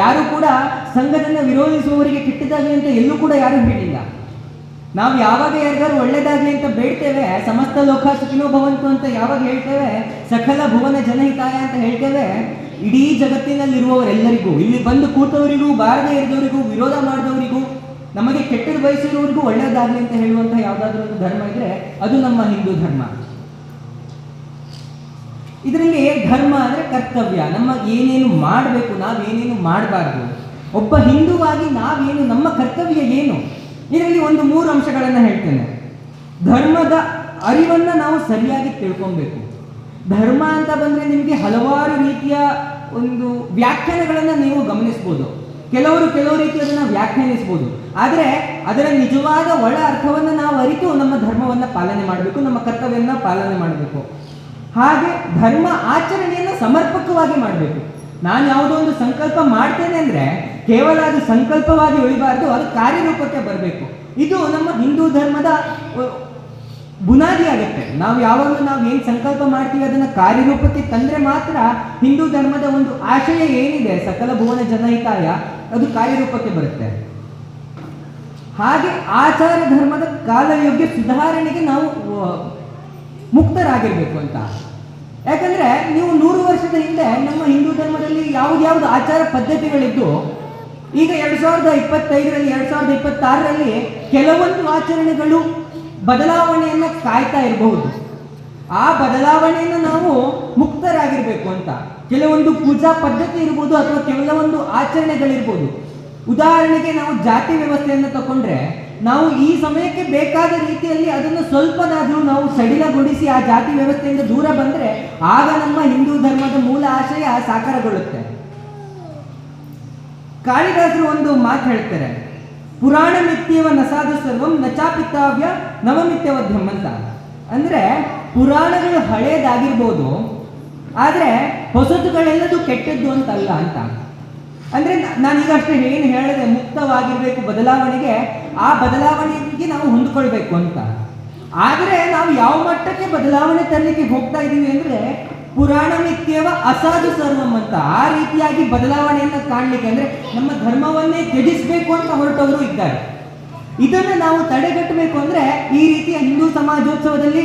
ಯಾರು ಕೂಡ ಸಂಘದನ್ನ ವಿರೋಧಿಸುವವರಿಗೆ ಕೆಟ್ಟದಾಗಲಿ ಅಂತ ಎಲ್ಲೂ ಕೂಡ ಯಾರು ಹೇಳಿಲ್ಲ. ನಾವು ಯಾವಾಗ ಯಾರಿಗಾರು ಒಳ್ಳೇದಾಗಲಿ ಅಂತ ಬೇಡ್ತೇವೆ, ಸಮಸ್ತ ಲೋಕ ಸುಖಿನೋ ಭವಂತು ಅಂತ ಯಾವಾಗ ಹೇಳ್ತೇವೆ, ಸಕಲ ಭುವನ ಜನಹಿತಾಯ ಅಂತ ಹೇಳ್ತೇವೆ, ಇಡೀ ಜಗತ್ತಿನಲ್ಲಿರುವವರೆಲ್ಲರಿಗೂ, ಇಲ್ಲಿ ಬಂದು ಕೂತವರಿಗೂ, ಬಾರದೇ ಇರಿದವರಿಗೂ, ವಿರೋಧ ಮಾಡಿದವರಿಗೂ, ನಮಗೆ ಕೆಟ್ಟದ್ದು ಬಯಸಿರೋರಿಗೂ ಒಳ್ಳೆಯದಾಗಲಿ ಅಂತ ಹೇಳುವಂತಹ ಯಾವುದಾದ್ರೂ ಒಂದು ಧರ್ಮ ಇದ್ರೆ ಅದು ನಮ್ಮ ಹಿಂದೂ ಧರ್ಮ. ಇದರಲ್ಲಿ ಧರ್ಮ ಅಂದರೆ ಕರ್ತವ್ಯ, ನಮ್ಮ ಏನೇನು ಮಾಡಬೇಕು, ನಾವೇನೇನು ಮಾಡಬಾರ್ದು, ಒಬ್ಬ ಹಿಂದೂವಾಗಿ ನಾವೇನು, ನಮ್ಮ ಕರ್ತವ್ಯ ಏನು. ಇದರಲ್ಲಿ ಒಂದು 3 ಅಂಶಗಳನ್ನು ಹೇಳ್ತೇನೆ. ಧರ್ಮದ ಅರಿವನ್ನು ನಾವು ಸರಿಯಾಗಿ ತಿಳ್ಕೊಬೇಕು. ಧರ್ಮ ಅಂತ ಬಂದರೆ ನಿಮಗೆ ಹಲವಾರು ರೀತಿಯ ಒಂದು ವ್ಯಾಖ್ಯಾನಗಳನ್ನು ನೀವು ಗಮನಿಸ್ಬೋದು. ಕೆಲವರು ರೀತಿ ಅದನ್ನು ವ್ಯಾಖ್ಯಾನಿಸ್ಬೋದು, ಆದರೆ ಅದರ ನಿಜವಾದ ಒಳ ಅರ್ಥವನ್ನು ನಾವು ಅರಿತು ನಮ್ಮ ಧರ್ಮವನ್ನು ಪಾಲನೆ ಮಾಡಬೇಕು, ನಮ್ಮ ಕರ್ತವ್ಯವನ್ನು ಪಾಲನೆ ಮಾಡಬೇಕು. ಹಾಗೆ ಧರ್ಮ ಆಚರಣೆಯನ್ನು ಸಮರ್ಪಕವಾಗಿ ಮಾಡಬೇಕು. ನಾನು ಯಾವುದೋ ಒಂದು ಸಂಕಲ್ಪ ಮಾಡ್ತೇನೆ ಅಂದರೆ ಕೇವಲ ಅದು ಸಂಕಲ್ಪವಾಗಿ ಉಳಿಬಾರ್ದು, ಅದು ಕಾರ್ಯರೂಪಕ್ಕೆ ಬರಬೇಕು. ಇದು ನಮ್ಮ ಹಿಂದೂ ಧರ್ಮದ ಬುನಾದಿ ಆಗುತ್ತೆ. ನಾವು ಯಾವಾಗಲೂ ನಾವು ಏನು ಸಂಕಲ್ಪ ಮಾಡ್ತೀವಿ ಅದನ್ನು ಕಾರ್ಯರೂಪಕ್ಕೆ ತಂದರೆ ಮಾತ್ರ ಹಿಂದೂ ಧರ್ಮದ ಒಂದು ಆಶಯ ಏನಿದೆ, ಸಕಲ ಭುವನ ಜನಹಿತಾಯ, ಅದು ಕಾರ್ಯರೂಪಕ್ಕೆ ಬರುತ್ತೆ. ಹಾಗೆ ಆಚಾರ ಧರ್ಮದ ಕಾಲಯೋಗ್ಯ ಸುಧಾರಣೆಗೆ ನಾವು ಮುಕ್ತರಾಗಿರ್ಬೇಕು ಅಂತ. ಯಾಕಂದ್ರೆ ನೀವು 100 ವರ್ಷದ ಹಿಂದೆ ನಮ್ಮ ಹಿಂದೂ ಧರ್ಮದಲ್ಲಿ ಯಾವ್ದು ಆಚಾರ ಪದ್ಧತಿಗಳಿದ್ದು, ಈಗ 2025ರಲ್ಲಿ 2026ರಲ್ಲಿ ಕೆಲವೊಂದು ಆಚರಣೆಗಳು ಬದಲಾವಣೆಯನ್ನು ಕಾಯ್ತಾ ಇರಬಹುದು. ಆ ಬದಲಾವಣೆಯನ್ನು ನಾವು ಮುಕ್ತರಾಗಿರ್ಬೇಕು ಅಂತ. ಕೆಲವೊಂದು ಪೂಜಾ ಪದ್ಧತಿ ಇರ್ಬೋದು ಅಥವಾ ಕೆಲವೊಂದು ಆಚರಣೆಗಳಿರ್ಬೋದು. ಉದಾಹರಣೆಗೆ ನಾವು ಜಾತಿ ವ್ಯವಸ್ಥೆಯನ್ನು ತಗೊಂಡ್ರೆ, ನಾವು ಈ ಸಮಯಕ್ಕೆ ಬೇಕಾದ ರೀತಿಯಲ್ಲಿ ಅದನ್ನು ಸ್ವಲ್ಪನಾದರೂ ನಾವು ಸಡಿಲಗೊಳಿಸಿ ಆ ಜಾತಿ ವ್ಯವಸ್ಥೆಯಿಂದ ದೂರ ಬಂದರೆ ಆಗ ನಮ್ಮ ಹಿಂದೂ ಧರ್ಮದ ಮೂಲ ಆಶಯ ಸಾಕಾರಗೊಳ್ಳುತ್ತೆ. ಕಾಳಿದಾಸರು ಒಂದು ಮಾತು ಹೇಳ್ತಾರೆ, ಪುರಾಣ ಮಿಥ್ಯವ ನಸಾಧು ಸರ್ವಂ ನಚಾಪಿತಾವ್ಯ ನವಮಿತ್ಯವಧ್ಯಂ ಅಂತ. ಅಂದ್ರೆ ಪುರಾಣಗಳು ಹಳೇದಾಗಿರ್ಬೋದು, ಆದರೆ ಹೊಸತುಗಳೆಲ್ಲದು ಕೆಟ್ಟದ್ದು ಅಂತಲ್ಲ ಅಂತ. ಅಂದ್ರೆ ನಾನೀಗ ಅಷ್ಟೇ ಏನು ಹೇಳಿದೆ, ಮುಕ್ತವಾಗಿರ್ಬೇಕು ಬದಲಾವಣೆಗೆ, ಆ ಬದಲಾವಣೆಗೆ ನಾವು ಹೊಂದ್ಕೊಳ್ಬೇಕು ಅಂತ. ಆದರೆ ನಾವು ಯಾವ ಮಟ್ಟಕ್ಕೆ ಬದಲಾವಣೆ ತರಲಿಕ್ಕೆ ಹೋಗ್ತಾ ಇದ್ದೀವಿ ಅಂದ್ರೆ ಪುರಾಣ ಮಿಥ್ಯವ ಅಸಾಧು ಸರ್ವಂ ಅಂತ. ಆ ರೀತಿಯಾಗಿ ಬದಲಾವಣೆಯನ್ನು ಕಾಣಲಿಕ್ಕೆ ಅಂದ್ರೆ ನಮ್ಮ ಧರ್ಮವನ್ನೇ ತ್ಯಜಿಸಬೇಕು ಅಂತ ಹೊರಟವರು ಇದ್ದಾರೆ. ಇದನ್ನು ನಾವು ತಡೆಗಟ್ಟಬೇಕು ಅಂದ್ರೆ ಈ ರೀತಿಯ ಹಿಂದೂ ಸಮಾಜೋತ್ಸವದಲ್ಲಿ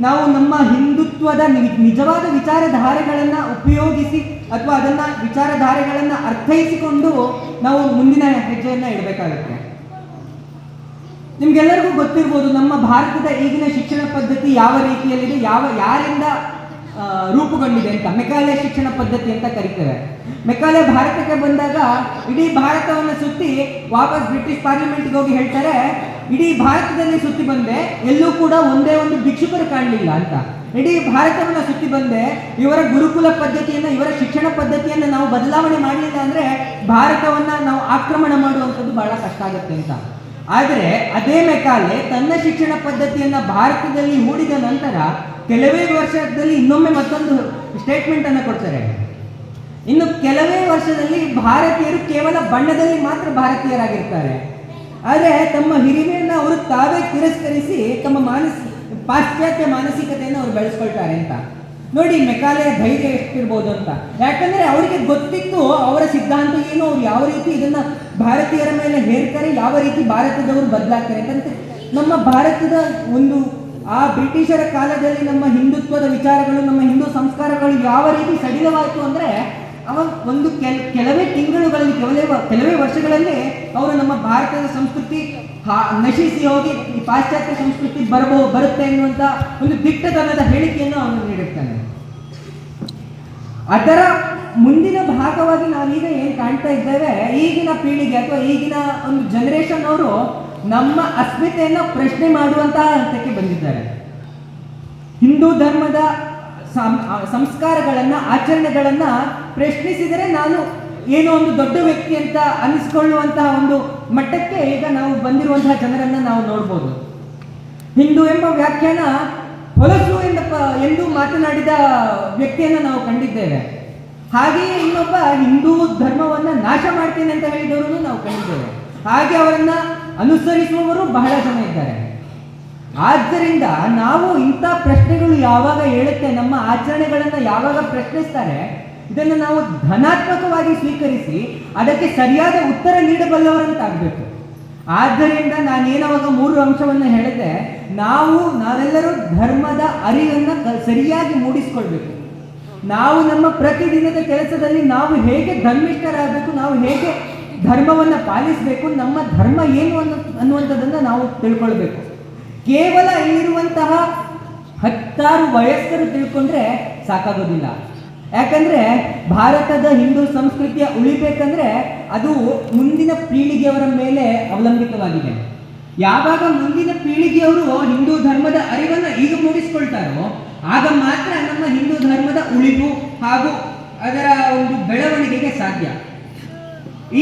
ನಾವು ನಮ್ಮ ಹಿಂದುತ್ವದ ನಿಜವಾದ ವಿಚಾರಧಾರೆಗಳನ್ನು ಉಪಯೋಗಿಸಿ ಅಥವಾ ಅದನ್ನ ವಿಚಾರಧಾರೆಗಳನ್ನು ಅರ್ಥೈಸಿಕೊಂಡು ನಾವು ಮುಂದಿನ ಹೆಜ್ಜೆಯನ್ನು ಇಡಬೇಕಾಗುತ್ತೆ. ನಿಮ್ಗೆಲ್ಲರಿಗೂ ಗೊತ್ತಿರ್ಬೋದು, ನಮ್ಮ ಭಾರತದ ಈಗಿನ ಶಿಕ್ಷಣ ಪದ್ಧತಿ ಯಾವ ರೀತಿಯಲ್ಲಿದೆ, ಯಾರಿಂದ ರೂಪುಗೊಂಡಿದೆ ಅಂತ. ಮೆಕಾಲೆ ಶಿಕ್ಷಣ ಪದ್ಧತಿ ಅಂತ ಕರೀತೇವೆ. ಮೆಕಾಲೆ ಭಾರತಕ್ಕೆ ಬಂದಾಗ ಇಡೀ ಭಾರತವನ್ನು ಸುತ್ತಿ ವಾಪಸ್ ಬ್ರಿಟಿಷ್ ಪಾರ್ಲಿಮೆಂಟ್ಗೆ ಹೋಗಿ ಹೇಳ್ತಾರೆ, ಇಡೀ ಭಾರತದಲ್ಲಿ ಸುತ್ತಿ ಬಂದೆ, ಎಲ್ಲೂ ಕೂಡ ಒಂದೇ ಒಂದು ಭಿಕ್ಷುಕರು ಕಾಣಲಿಲ್ಲ ಅಂತ. ಇಡೀ ಭಾರತವನ್ನು ಸುತ್ತಿ ಬಂದೆ, ಇವರ ಗುರುಕುಲ ಪದ್ಧತಿಯನ್ನು, ಇವರ ಶಿಕ್ಷಣ ಪದ್ಧತಿಯನ್ನು ನಾವು ಬದಲಾವಣೆ ಮಾಡಲಿಲ್ಲ ಅಂದ್ರೆ ಭಾರತವನ್ನ ನಾವು ಆಕ್ರಮಣ ಮಾಡುವಂಥದ್ದು ಬಹಳ ಕಷ್ಟ ಆಗುತ್ತೆ ಅಂತ. ಆದರೆ ಅದೇ ಮೆಕಾಲೆ ತನ್ನ ಶಿಕ್ಷಣ ಪದ್ಧತಿಯನ್ನ ಭಾರತದಲ್ಲಿ ಹೂಡಿದ ನಂತರ ಕೆಲವೇ ವರ್ಷದಲ್ಲಿ ಇನ್ನೊಮ್ಮೆ ಮತ್ತೊಂದು ಸ್ಟೇಟ್ಮೆಂಟ್ ಅನ್ನು ಕೊಡ್ತಾರೆ. ಇನ್ನು ಕೆಲವೇ ವರ್ಷದಲ್ಲಿ ಭಾರತೀಯರು ಕೇವಲ ಬಣ್ಣದಲ್ಲಿ ಮಾತ್ರ ಭಾರತೀಯರಾಗಿರ್ತಾರೆ, ಆದರೆ ತಮ್ಮ ಹಿರಿಮೆಯನ್ನು ಅವರು ತಾವೇ ತಿರಸ್ಕರಿಸಿ ತಮ್ಮ ಪಾಶ್ಚಾತ್ಯ ಮಾನಸಿಕತೆಯನ್ನು ಅವರು ಬೆಳೆಸ್ಕೊಳ್ತಾರೆ ಅಂತ. ನೋಡಿ ಮೆಕಾಲೆಯ ಧೈರ್ಯ ಎಷ್ಟಿರ್ಬೋದು ಅಂತ. ಯಾಕಂದ್ರೆ ಅವರಿಗೆ ಗೊತ್ತಿತ್ತು ಅವರ ಸಿದ್ಧಾಂತ ಏನು, ಅವ್ರು ಯಾವ ರೀತಿ ಇದನ್ನ ಭಾರತೀಯರ ಮೇಲೆ ಹೇರ್ತಾರೆ, ಯಾವ ರೀತಿ ಭಾರತದವರು ಬದಲಾಗ್ತಾರೆ ಅಂತ. ನಮ್ಮ ಭಾರತದ ಒಂದು ಆ ಬ್ರಿಟಿಷರ ಕಾಲದಲ್ಲಿ ನಮ್ಮ ಹಿಂದುತ್ವದ ವಿಚಾರಗಳು, ನಮ್ಮ ಹಿಂದೂ ಸಂಸ್ಕಾರಗಳು ಯಾವ ರೀತಿ ಸಡಿಲವಾಯಿತು ಅಂದ್ರೆ ಒಂದು ಕೆಲವೇ ತಿಂಗಳುಗಳಲ್ಲಿ, ಕೆಲವೇ ವರ್ಷಗಳಲ್ಲಿ ಅವರು ನಮ್ಮ ಭಾರತದ ಸಂಸ್ಕೃತಿ ನಶಿಸಿ ಹೋಗಿ ಈ ಪಾಶ್ಚಾತ್ಯ ಸಂಸ್ಕೃತಿ ಬರುತ್ತೆ ಎನ್ನುವಂತ ಒಂದು ದಿಟ್ಟತನದ ಹೇಳಿಕೆಯನ್ನು ಅವನು ನೀಡುತ್ತಾನೆ. ಅದರ ಮುಂದಿನ ಭಾಗವಾಗಿ ನಾವೀಗ ಏನು ಕಾಣ್ತಾ ಇದ್ದೇವೆ, ಈಗಿನ ಪೀಳಿಗೆ ಅಥವಾ ಈಗಿನ ಒಂದು ಜನರೇಷನ್ ಅವರು ನಮ್ಮ ಅಸ್ಮಿತೆಯನ್ನು ಪ್ರಶ್ನೆ ಮಾಡುವಂತಹ ಹಂತಕ್ಕೆ ಬಂದಿದ್ದಾರೆ. ಹಿಂದೂ ಧರ್ಮದ ಸಂಸ್ಕಾರಗಳನ್ನ, ಆಚರಣೆಗಳನ್ನ ಪ್ರಶ್ನಿಸಿದರೆ ನಾನು ಏನೋ ಒಂದು ದೊಡ್ಡ ವ್ಯಕ್ತಿ ಅಂತ ಅನಿಸಿಕೊಳ್ಳುವಂತಹ ಒಂದು ಮಟ್ಟಕ್ಕೆ ಈಗ ನಾವು ಬಂದಿರುವಂತಹ ಜನರನ್ನ ನಾವು ನೋಡ್ಬೋದು. ಹಿಂದೂ ಎಂಬ ವ್ಯಾಖ್ಯಾನ ಹೊಲಸು ಎಂದು ಮಾತನಾಡಿದ ವ್ಯಕ್ತಿಯನ್ನು ನಾವು ಕಂಡಿದ್ದೇವೆ. ಹಾಗೆಯೇ ಇನ್ನೊಬ್ಬ ಹಿಂದೂ ಧರ್ಮವನ್ನ ನಾಶ ಮಾಡ್ತೇನೆ ಅಂತ ಹೇಳಿದವರನ್ನು ನಾವು ಕಂಡಿದ್ದೇವೆ. ಹಾಗೆ ಅವರನ್ನ ಅನುಸರಿಸುವವರು ಬಹಳ ಜನ ಇದ್ದಾರೆ. ಆದ್ದರಿಂದ ನಾವು ಇಂಥ ಪ್ರಶ್ನೆಗಳು ಯಾವಾಗ ಹೇಳುತ್ತೆ, ನಮ್ಮ ಆಚರಣೆಗಳನ್ನು ಯಾವಾಗ ಪ್ರಶ್ನಿಸ್ತಾರೆ, ಇದನ್ನು ನಾವು ಧನಾತ್ಮಕವಾಗಿ ಸ್ವೀಕರಿಸಿ ಅದಕ್ಕೆ ಸರಿಯಾದ ಉತ್ತರ ನೀಡಬಲ್ಲವರಂತಾಗಬೇಕು. ಆದ್ದರಿಂದ ನಾನೇನವಾಗ 3 ಅಂಶವನ್ನು ಹೇಳಿದೆ, ನಾವೆಲ್ಲರೂ ಧರ್ಮದ ಅರಿವನ್ನು ಸರಿಯಾಗಿ ಮೂಡಿಸ್ಕೊಳ್ಬೇಕು. ನಾವು ನಮ್ಮ ಪ್ರತಿದಿನದ ಕೆಲಸದಲ್ಲಿ ನಾವು ಹೇಗೆ ಧರ್ಮಿಷ್ಠರಾಗಬೇಕು, ನಾವು ಹೇಗೆ ಧರ್ಮವನ್ನು ಪಾಲಿಸಬೇಕು, ನಮ್ಮ ಧರ್ಮ ಏನು ಅನ್ನುವಂಥದ್ದನ್ನು ನಾವು ತಿಳ್ಕೊಳ್ಬೇಕು. ಕೇವಲ ಇಲ್ಲಿರುವಂತಹ 10 ವಯಸ್ಕರು ತಿಳ್ಕೊಂಡ್ರೆ ಸಾಕಾಗೋದಿಲ್ಲ. ಯಾಕಂದ್ರೆ ಭಾರತದ ಹಿಂದೂ ಸಂಸ್ಕೃತಿಯ ಉಳಿಬೇಕಂದ್ರೆ ಅದು ಮುಂದಿನ ಪೀಳಿಗೆಯವರ ಮೇಲೆ ಅವಲಂಬಿತವಾಗಿದೆ. ಯಾವಾಗ ಮುಂದಿನ ಪೀಳಿಗೆಯವರು ಹಿಂದೂ ಧರ್ಮದ ಅರಿವನ್ನು ಈಗ ಮೂಡಿಸ್ಕೊಳ್ತಾರೋ ಆಗ ಮಾತ್ರ ನಮ್ಮ ಹಿಂದೂ ಧರ್ಮದ ಉಳಿವು ಹಾಗೂ ಅದರ ಒಂದು ಬೆಳವಣಿಗೆಗೆ ಸಾಧ್ಯ.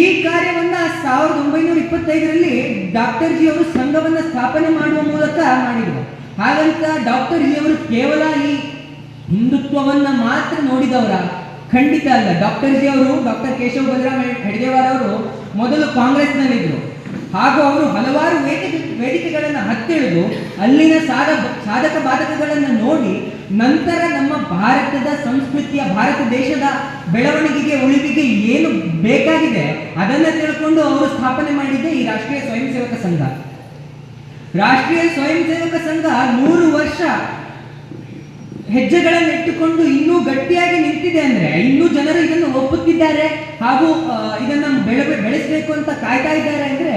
ಈ ಕಾರ್ಯವನ್ನ 1925ರಲ್ಲಿ ಡಾಕ್ಟರ್ ಜಿ ಅವರು ಸಂಘವನ್ನ ಸ್ಥಾಪನೆ ಮಾಡುವ ಮೂಲಕ ಮಾಡಿದರು. ಹಾಗಂತ ಡಾಕ್ಟರ್ ಜಿ ಅವರು ಕೇವಲ ಈ ಹಿಂದುತ್ವವನ್ನ ಮಾತ್ರ ನೋಡಿದವರ? ಖಂಡಿತ ಅಲ್ಲ. ಡಾಕ್ಟರ್ ಜಿ ಅವರು, ಡಾಕ್ಟರ್ ಕೇಶವ ಬಲರಾಮ್ ಹೆಡ್ಗೇವಾರ್ ಅವರು ಮೊದಲು ಕಾಂಗ್ರೆಸ್ನಲ್ಲಿದ್ದರು. ಹಾಗೂ ಅವರು ಹಲವಾರು ವೇದಿಕೆಗಳನ್ನು ಹತ್ತಿಳಿದು ಅಲ್ಲಿನ ಸಾಧಕ ಬಾಧಕಗಳನ್ನು ನೋಡಿ ನಂತರ ನಮ್ಮ ಭಾರತದ ಸಂಸ್ಕೃತಿಯ, ಭಾರತ ದೇಶದ ಬೆಳವಣಿಗೆಗೆ, ಉಳಿವಿಗೆ ಏನು ಬೇಕಾಗಿದೆ ಅದನ್ನು ತಿಳ್ಕೊಂಡು ಅವರು ಸ್ಥಾಪನೆ ಮಾಡಿದ್ದೆ ಈ ರಾಷ್ಟ್ರೀಯ ಸ್ವಯಂ ಸೇವಕ ಸಂಘ. ರಾಷ್ಟ್ರೀಯ ಸ್ವಯಂ ಸೇವಕ ಸಂಘ 100 ವರ್ಷ ಹೆಜ್ಜೆಗಳನ್ನು ಇಟ್ಟುಕೊಂಡು ಇನ್ನೂ ಗಟ್ಟಿಯಾಗಿ ನಿಂತಿದೆ ಅಂದ್ರೆ ಇನ್ನೂ ಜನರು ಇದನ್ನು ಒಪ್ಪುತ್ತಿದ್ದಾರೆ ಹಾಗೂ ಇದನ್ನು ಬೆಳೆಸಬೇಕು ಅಂತ ಕಾಯ್ತಾ ಇದ್ದಾರೆ ಅಂದ್ರೆ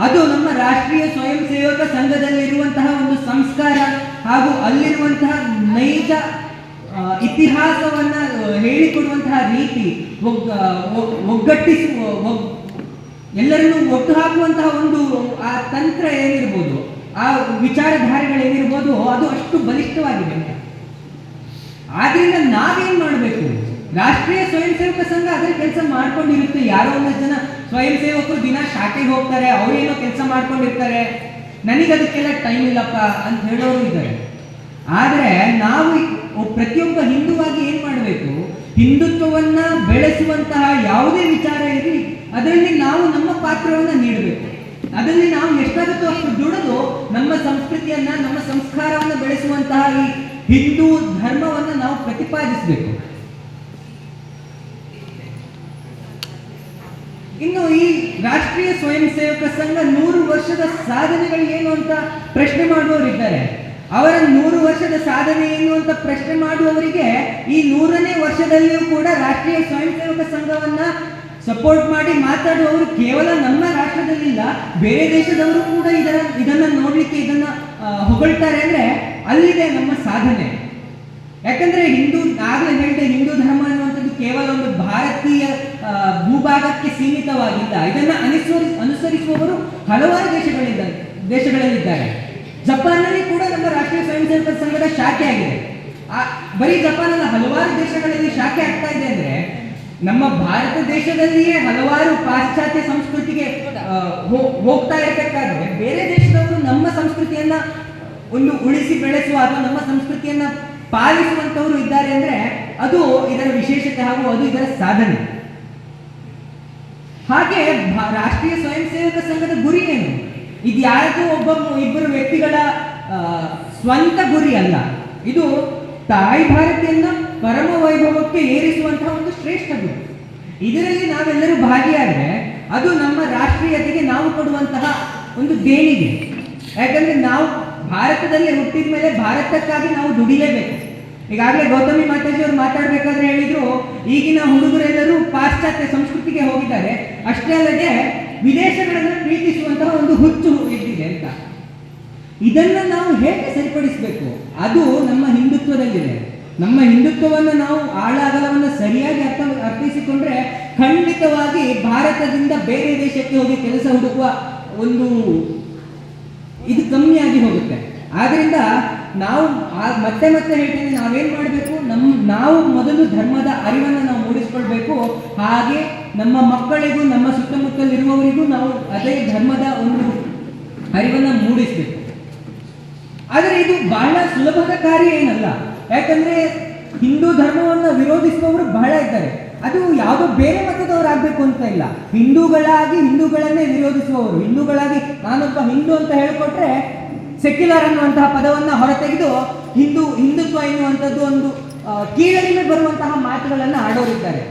ಅದು ನಮ್ಮ ರಾಷ್ಟ್ರೀಯ ಸ್ವಯಂ ಸೇವಕ ಸಂಘದಲ್ಲಿರುವಂತಹ ಒಂದು ಸಂಸ್ಕಾರ ಹಾಗೂ ಅಲ್ಲಿರುವಂತಹ ನೈಜ ಇತಿಹಾಸವನ್ನ ಹೇಳಿಕೊಡುವಂತಹ ರೀತಿ, ಒಗ್ಗಟ್ಟಿಸುವ ಎಲ್ಲರನ್ನೂ ಒಟ್ಟು ಹಾಕುವಂತಹ ಒಂದು ಆ ತಂತ್ರ ಏನಿರ್ಬೋದು, ಆ ವಿಚಾರಧಾರೆಗಳೇನಿರ್ಬೋದು, ಅದು ಅಷ್ಟು ಬಲಿಷ್ಠವಾಗಿದೆ ಅಂತ. ಆದ್ರಿಂದ ನಾವೇನ್ ಮಾಡಬೇಕು? ರಾಷ್ಟ್ರೀಯ ಸ್ವಯಂ ಸೇವಕ ಸಂಘ ಅದರ ಕೆಲಸ ಮಾಡ್ಕೊಂಡಿರುತ್ತೆ. ಯಾರೋ ಒಂದಷ್ಟು ಜನ ಸ್ವಯಂ ಸೇವಕರು ದಿನ ಶಾಖೆಗೆ ಹೋಗ್ತಾರೆ, ಅವ್ರೇನೋ ಕೆಲಸ ಮಾಡ್ಕೊಂಡಿರ್ತಾರೆ, ನನಗದಕ್ಕೆಲ್ಲ ಟೈಮ್ ಇಲ್ಲಪ್ಪ ಅಂತ ಹೇಳೋರು ಇದ್ದಾರೆ. ಆದರೆ ನಾವು ಪ್ರತಿಯೊಬ್ಬ ಹಿಂದೂವಾಗಿ ಏನ್ ಮಾಡಬೇಕು? ಹಿಂದುತ್ವವನ್ನ ಬೆಳೆಸುವಂತಹ ಯಾವುದೇ ವಿಚಾರ ಇರಲಿ, ಅದರಲ್ಲಿ ನಾವು ನಮ್ಮ ಪಾತ್ರವನ್ನು ನೀಡಬೇಕು. ಅದರಲ್ಲಿ ನಾವು ಎಷ್ಟಾಗುತ್ತೋ ಅಷ್ಟು ದುಡಿದು ನಮ್ಮ ಸಂಸ್ಕೃತಿಯನ್ನ, ನಮ್ಮ ಸಂಸ್ಕಾರವನ್ನು ಬೆಳೆಸುವಂತಹ ಈ ಹಿಂದೂ ಧರ್ಮವನ್ನು ನಾವು ಪ್ರತಿಪಾದಿಸಬೇಕು. ಇನ್ನು ಈ ರಾಷ್ಟ್ರೀಯ ಸ್ವಯಂ ಸೇವಕ ಸಂಘ 100 ವರ್ಷದ ಸಾಧನೆಗಳು ಏನು ಅಂತ ಪ್ರಶ್ನೆ ಮಾಡುವವರಿದ್ದಾರೆ. ಅವರ 100 ವರ್ಷದ ಸಾಧನೆ ಏನು ಅಂತ ಪ್ರಶ್ನೆ ಮಾಡುವವರಿಗೆ ಈ 100ನೇ ವರ್ಷದಲ್ಲಿಯೂ ಕೂಡ ರಾಷ್ಟ್ರೀಯ ಸ್ವಯಂ ಸೇವಕ ಸಂಘವನ್ನ ಸಪೋರ್ಟ್ ಮಾಡಿ ಮಾತಾಡುವವರು ಕೇವಲ ನಮ್ಮ ರಾಷ್ಟ್ರದಲ್ಲಿಲ್ಲ, ಬೇರೆ ದೇಶದವರು ಕೂಡ ಇದನ್ನ ನೋಡ್ಲಿಕ್ಕೆ ಇದನ್ನ ಹೊಗಳ್ತಾರೆ. ಅಂದ್ರೆ ಅಲ್ಲಿದೆ ನಮ್ಮ ಸಾಧನೆ. ಯಾಕಂದ್ರೆ ಆಗಲೇ ಹೇಳಿದೆ, ಹಿಂದೂ ಧರ್ಮ ಅನ್ನುವಂಥದ್ದು ಕೇವಲ ಒಂದು ಭಾರತೀಯ ಭೂಭಾಗಕ್ಕೆ ಸೀಮಿತವಾಗಿಲ್ಲ. ಇದನ್ನ ಅನುಸರಿಸುವವರು ಹಲವಾರು ದೇಶಗಳಲ್ಲಿದ್ದಾರೆ. ಜಪಾನ್ನಲ್ಲಿ ಕೂಡ ನಮ್ಮ ರಾಷ್ಟ್ರೀಯ ಸ್ವಯಂ ಸೇವಕ ಸಂಘದ ಶಾಖೆ ಆಗಿದೆ. ಬರೀ ಜಪಾನ್ ಅಲ್ಲ, ಹಲವಾರು ದೇಶಗಳಲ್ಲಿ ಶಾಖೆ ಆಗ್ತಾ ಇದೆ. ಅಂದ್ರೆ ನಮ್ಮ ಭಾರತ ದೇಶದಲ್ಲಿಯೇ ಹಲವಾರು ಪಾಶ್ಚಾತ್ಯ ಸಂಸ್ಕೃತಿಗೆ ಹೋಗ್ತಾ ಇರಬೇಕಾದ್ರೆ ಬೇರೆ ದೇಶದವರು ನಮ್ಮ ಸಂಸ್ಕೃತಿಯನ್ನ ಒಂದು ಉಳಿಸಿ ಬೆಳೆಸುವ ಅಥವಾ ನಮ್ಮ ಸಂಸ್ಕೃತಿಯನ್ನ ಪಾಲಿಸುವಂತವರು ಇದ್ದಾರೆ ಅಂದ್ರೆ ಅದು ಇದರ ವಿಶೇಷತೆ ಹಾಗೂ ಅದು ಇದರ ಸಾಧನೆ. ಹಾಗೆ ರಾಷ್ಟ್ರೀಯ ಸ್ವಯಂ ಸೇವಕ ಸಂಘದ ಗುರಿ ಏನು? ಇದು ಯಾರಿಗೂ ಇಬ್ಬರು ವ್ಯಕ್ತಿಗಳ ಸ್ವಂತ ಗುರಿ ಅಲ್ಲ. ಇದು ತಾಯಿ ಭಾರತಿಯನ್ನ ಪರಮ ವೈಭವಕ್ಕೆ ಏರಿಸುವಂತಹ ಒಂದು ಶ್ರೇಷ್ಠ ಗುರಿ. ಇದರಲ್ಲಿ ನಾವೆಲ್ಲರೂ ಭಾಗಿಯಾದರೆ ಅದು ನಮ್ಮ ರಾಷ್ಟ್ರೀಯತೆಗೆ ನಾವು ಕೊಡುವಂತಹ ಒಂದು ದೇಣಿಗೆ. ಯಾಕಂದ್ರೆ ನಾವು ಭಾರತದಲ್ಲಿ ಹುಟ್ಟಿದ ಮೇಲೆ ಭಾರತಕ್ಕಾಗಿ ನಾವು ದುಡಿಲೇಬೇಕು. ಈಗಾಗಲೇ ಗೌತಮಿ ಮಾತಾಜಿ ಅವರು ಮಾತಾಡ್ಬೇಕಾದ್ರೆ ಹೇಳಿದ್ರು, ಈಗಿನ ಹುಡುಗರೆಲ್ಲರೂ ಪಾಶ್ಚಾತ್ಯ ಸಂಸ್ಕೃತಿಗೆ ಹೋಗಿದ್ದಾರೆ, ಅಷ್ಟೇ ಅಲ್ಲದೆ ವಿದೇಶಗಳನ್ನು ಪ್ರೀತಿಸುವಂತಹ ಒಂದು ಹುಚ್ಚು ಇದ್ದಿದೆ ಅಂತ. ಇದನ್ನ ನಾವು ಹೇಗೆ ಸರಿಪಡಿಸಬೇಕು? ಅದು ನಮ್ಮ ಹಿಂದುತ್ವದಲ್ಲಿದೆ. ನಮ್ಮ ಹಿಂದುತ್ವವನ್ನು ನಾವು ಆಳ ಅಗಲವನ್ನು ಸರಿಯಾಗಿ ಅರ್ಥೈಸಿಕೊಂಡ್ರೆ ಖಂಡಿತವಾಗಿ ಭಾರತದಿಂದ ಬೇರೆ ದೇಶಕ್ಕೆ ಹೋಗಿ ಕೆಲಸ ಹುಡುಕುವ ಒಂದು ಇದು ಕಮ್ಮಿಯಾಗಿ ಹೋಗುತ್ತೆ. ಆದ್ರಿಂದ ನಾವು ಮತ್ತೆ ಹೇಳ್ತೇನೆ, ನಾವೇನ್ ಮಾಡಬೇಕು? ನಾವು ಮೊದಲು ಧರ್ಮದ ಅರಿವನ್ನು ನಾವು ಮೂಡಿಸ್ಕೊಳ್ಬೇಕು. ಹಾಗೆ ನಮ್ಮ ಮಕ್ಕಳಿಗೂ ನಮ್ಮ ಸುತ್ತಮುತ್ತಲಿರುವವರಿಗೂ ನಾವು ಅದೇ ಧರ್ಮದ ಒಂದು ಅರಿವನ್ನು ಮೂಡಿಸ್ಬೇಕು. ಆದರೆ ಇದು ಬಹಳ ಸುಲಭದ ಕಾರ್ಯ ಏನಲ್ಲ. ಯಾಕಂದ್ರೆ ಹಿಂದೂ ಧರ್ಮವನ್ನು ವಿರೋಧಿಸುವವರು ಬಹಳ ಇದ್ದಾರೆ. ಅದು ಯಾವುದೋ ಬೇರೆ ಮತದವರಾಗಬೇಕು ಅಂತ ಇಲ್ಲ. ಹಿಂದೂಗಳನ್ನೇ ವಿರೋಧಿಸುವವರು, ಹಿಂದೂಗಳಾಗಿ ನಾನೊಬ್ಬ ಹಿಂದೂ ಅಂತ ಹೇಳಿಕೊಟ್ರೆ ಸೆಕ್ಯುಲರ್ ಅನ್ನುವಂತಹ ಪದವನ್ನ ಹೊರತೆಗೆದು ಹಿಂದುತ್ವ ಎನ್ನುವಂಥದ್ದು ಒಂದು ಕೀಳರಿಮೆ ಬರುವಂತಹ ಮಾತುಗಳನ್ನು ಆಡೋರಿದ್ದಾರೆ.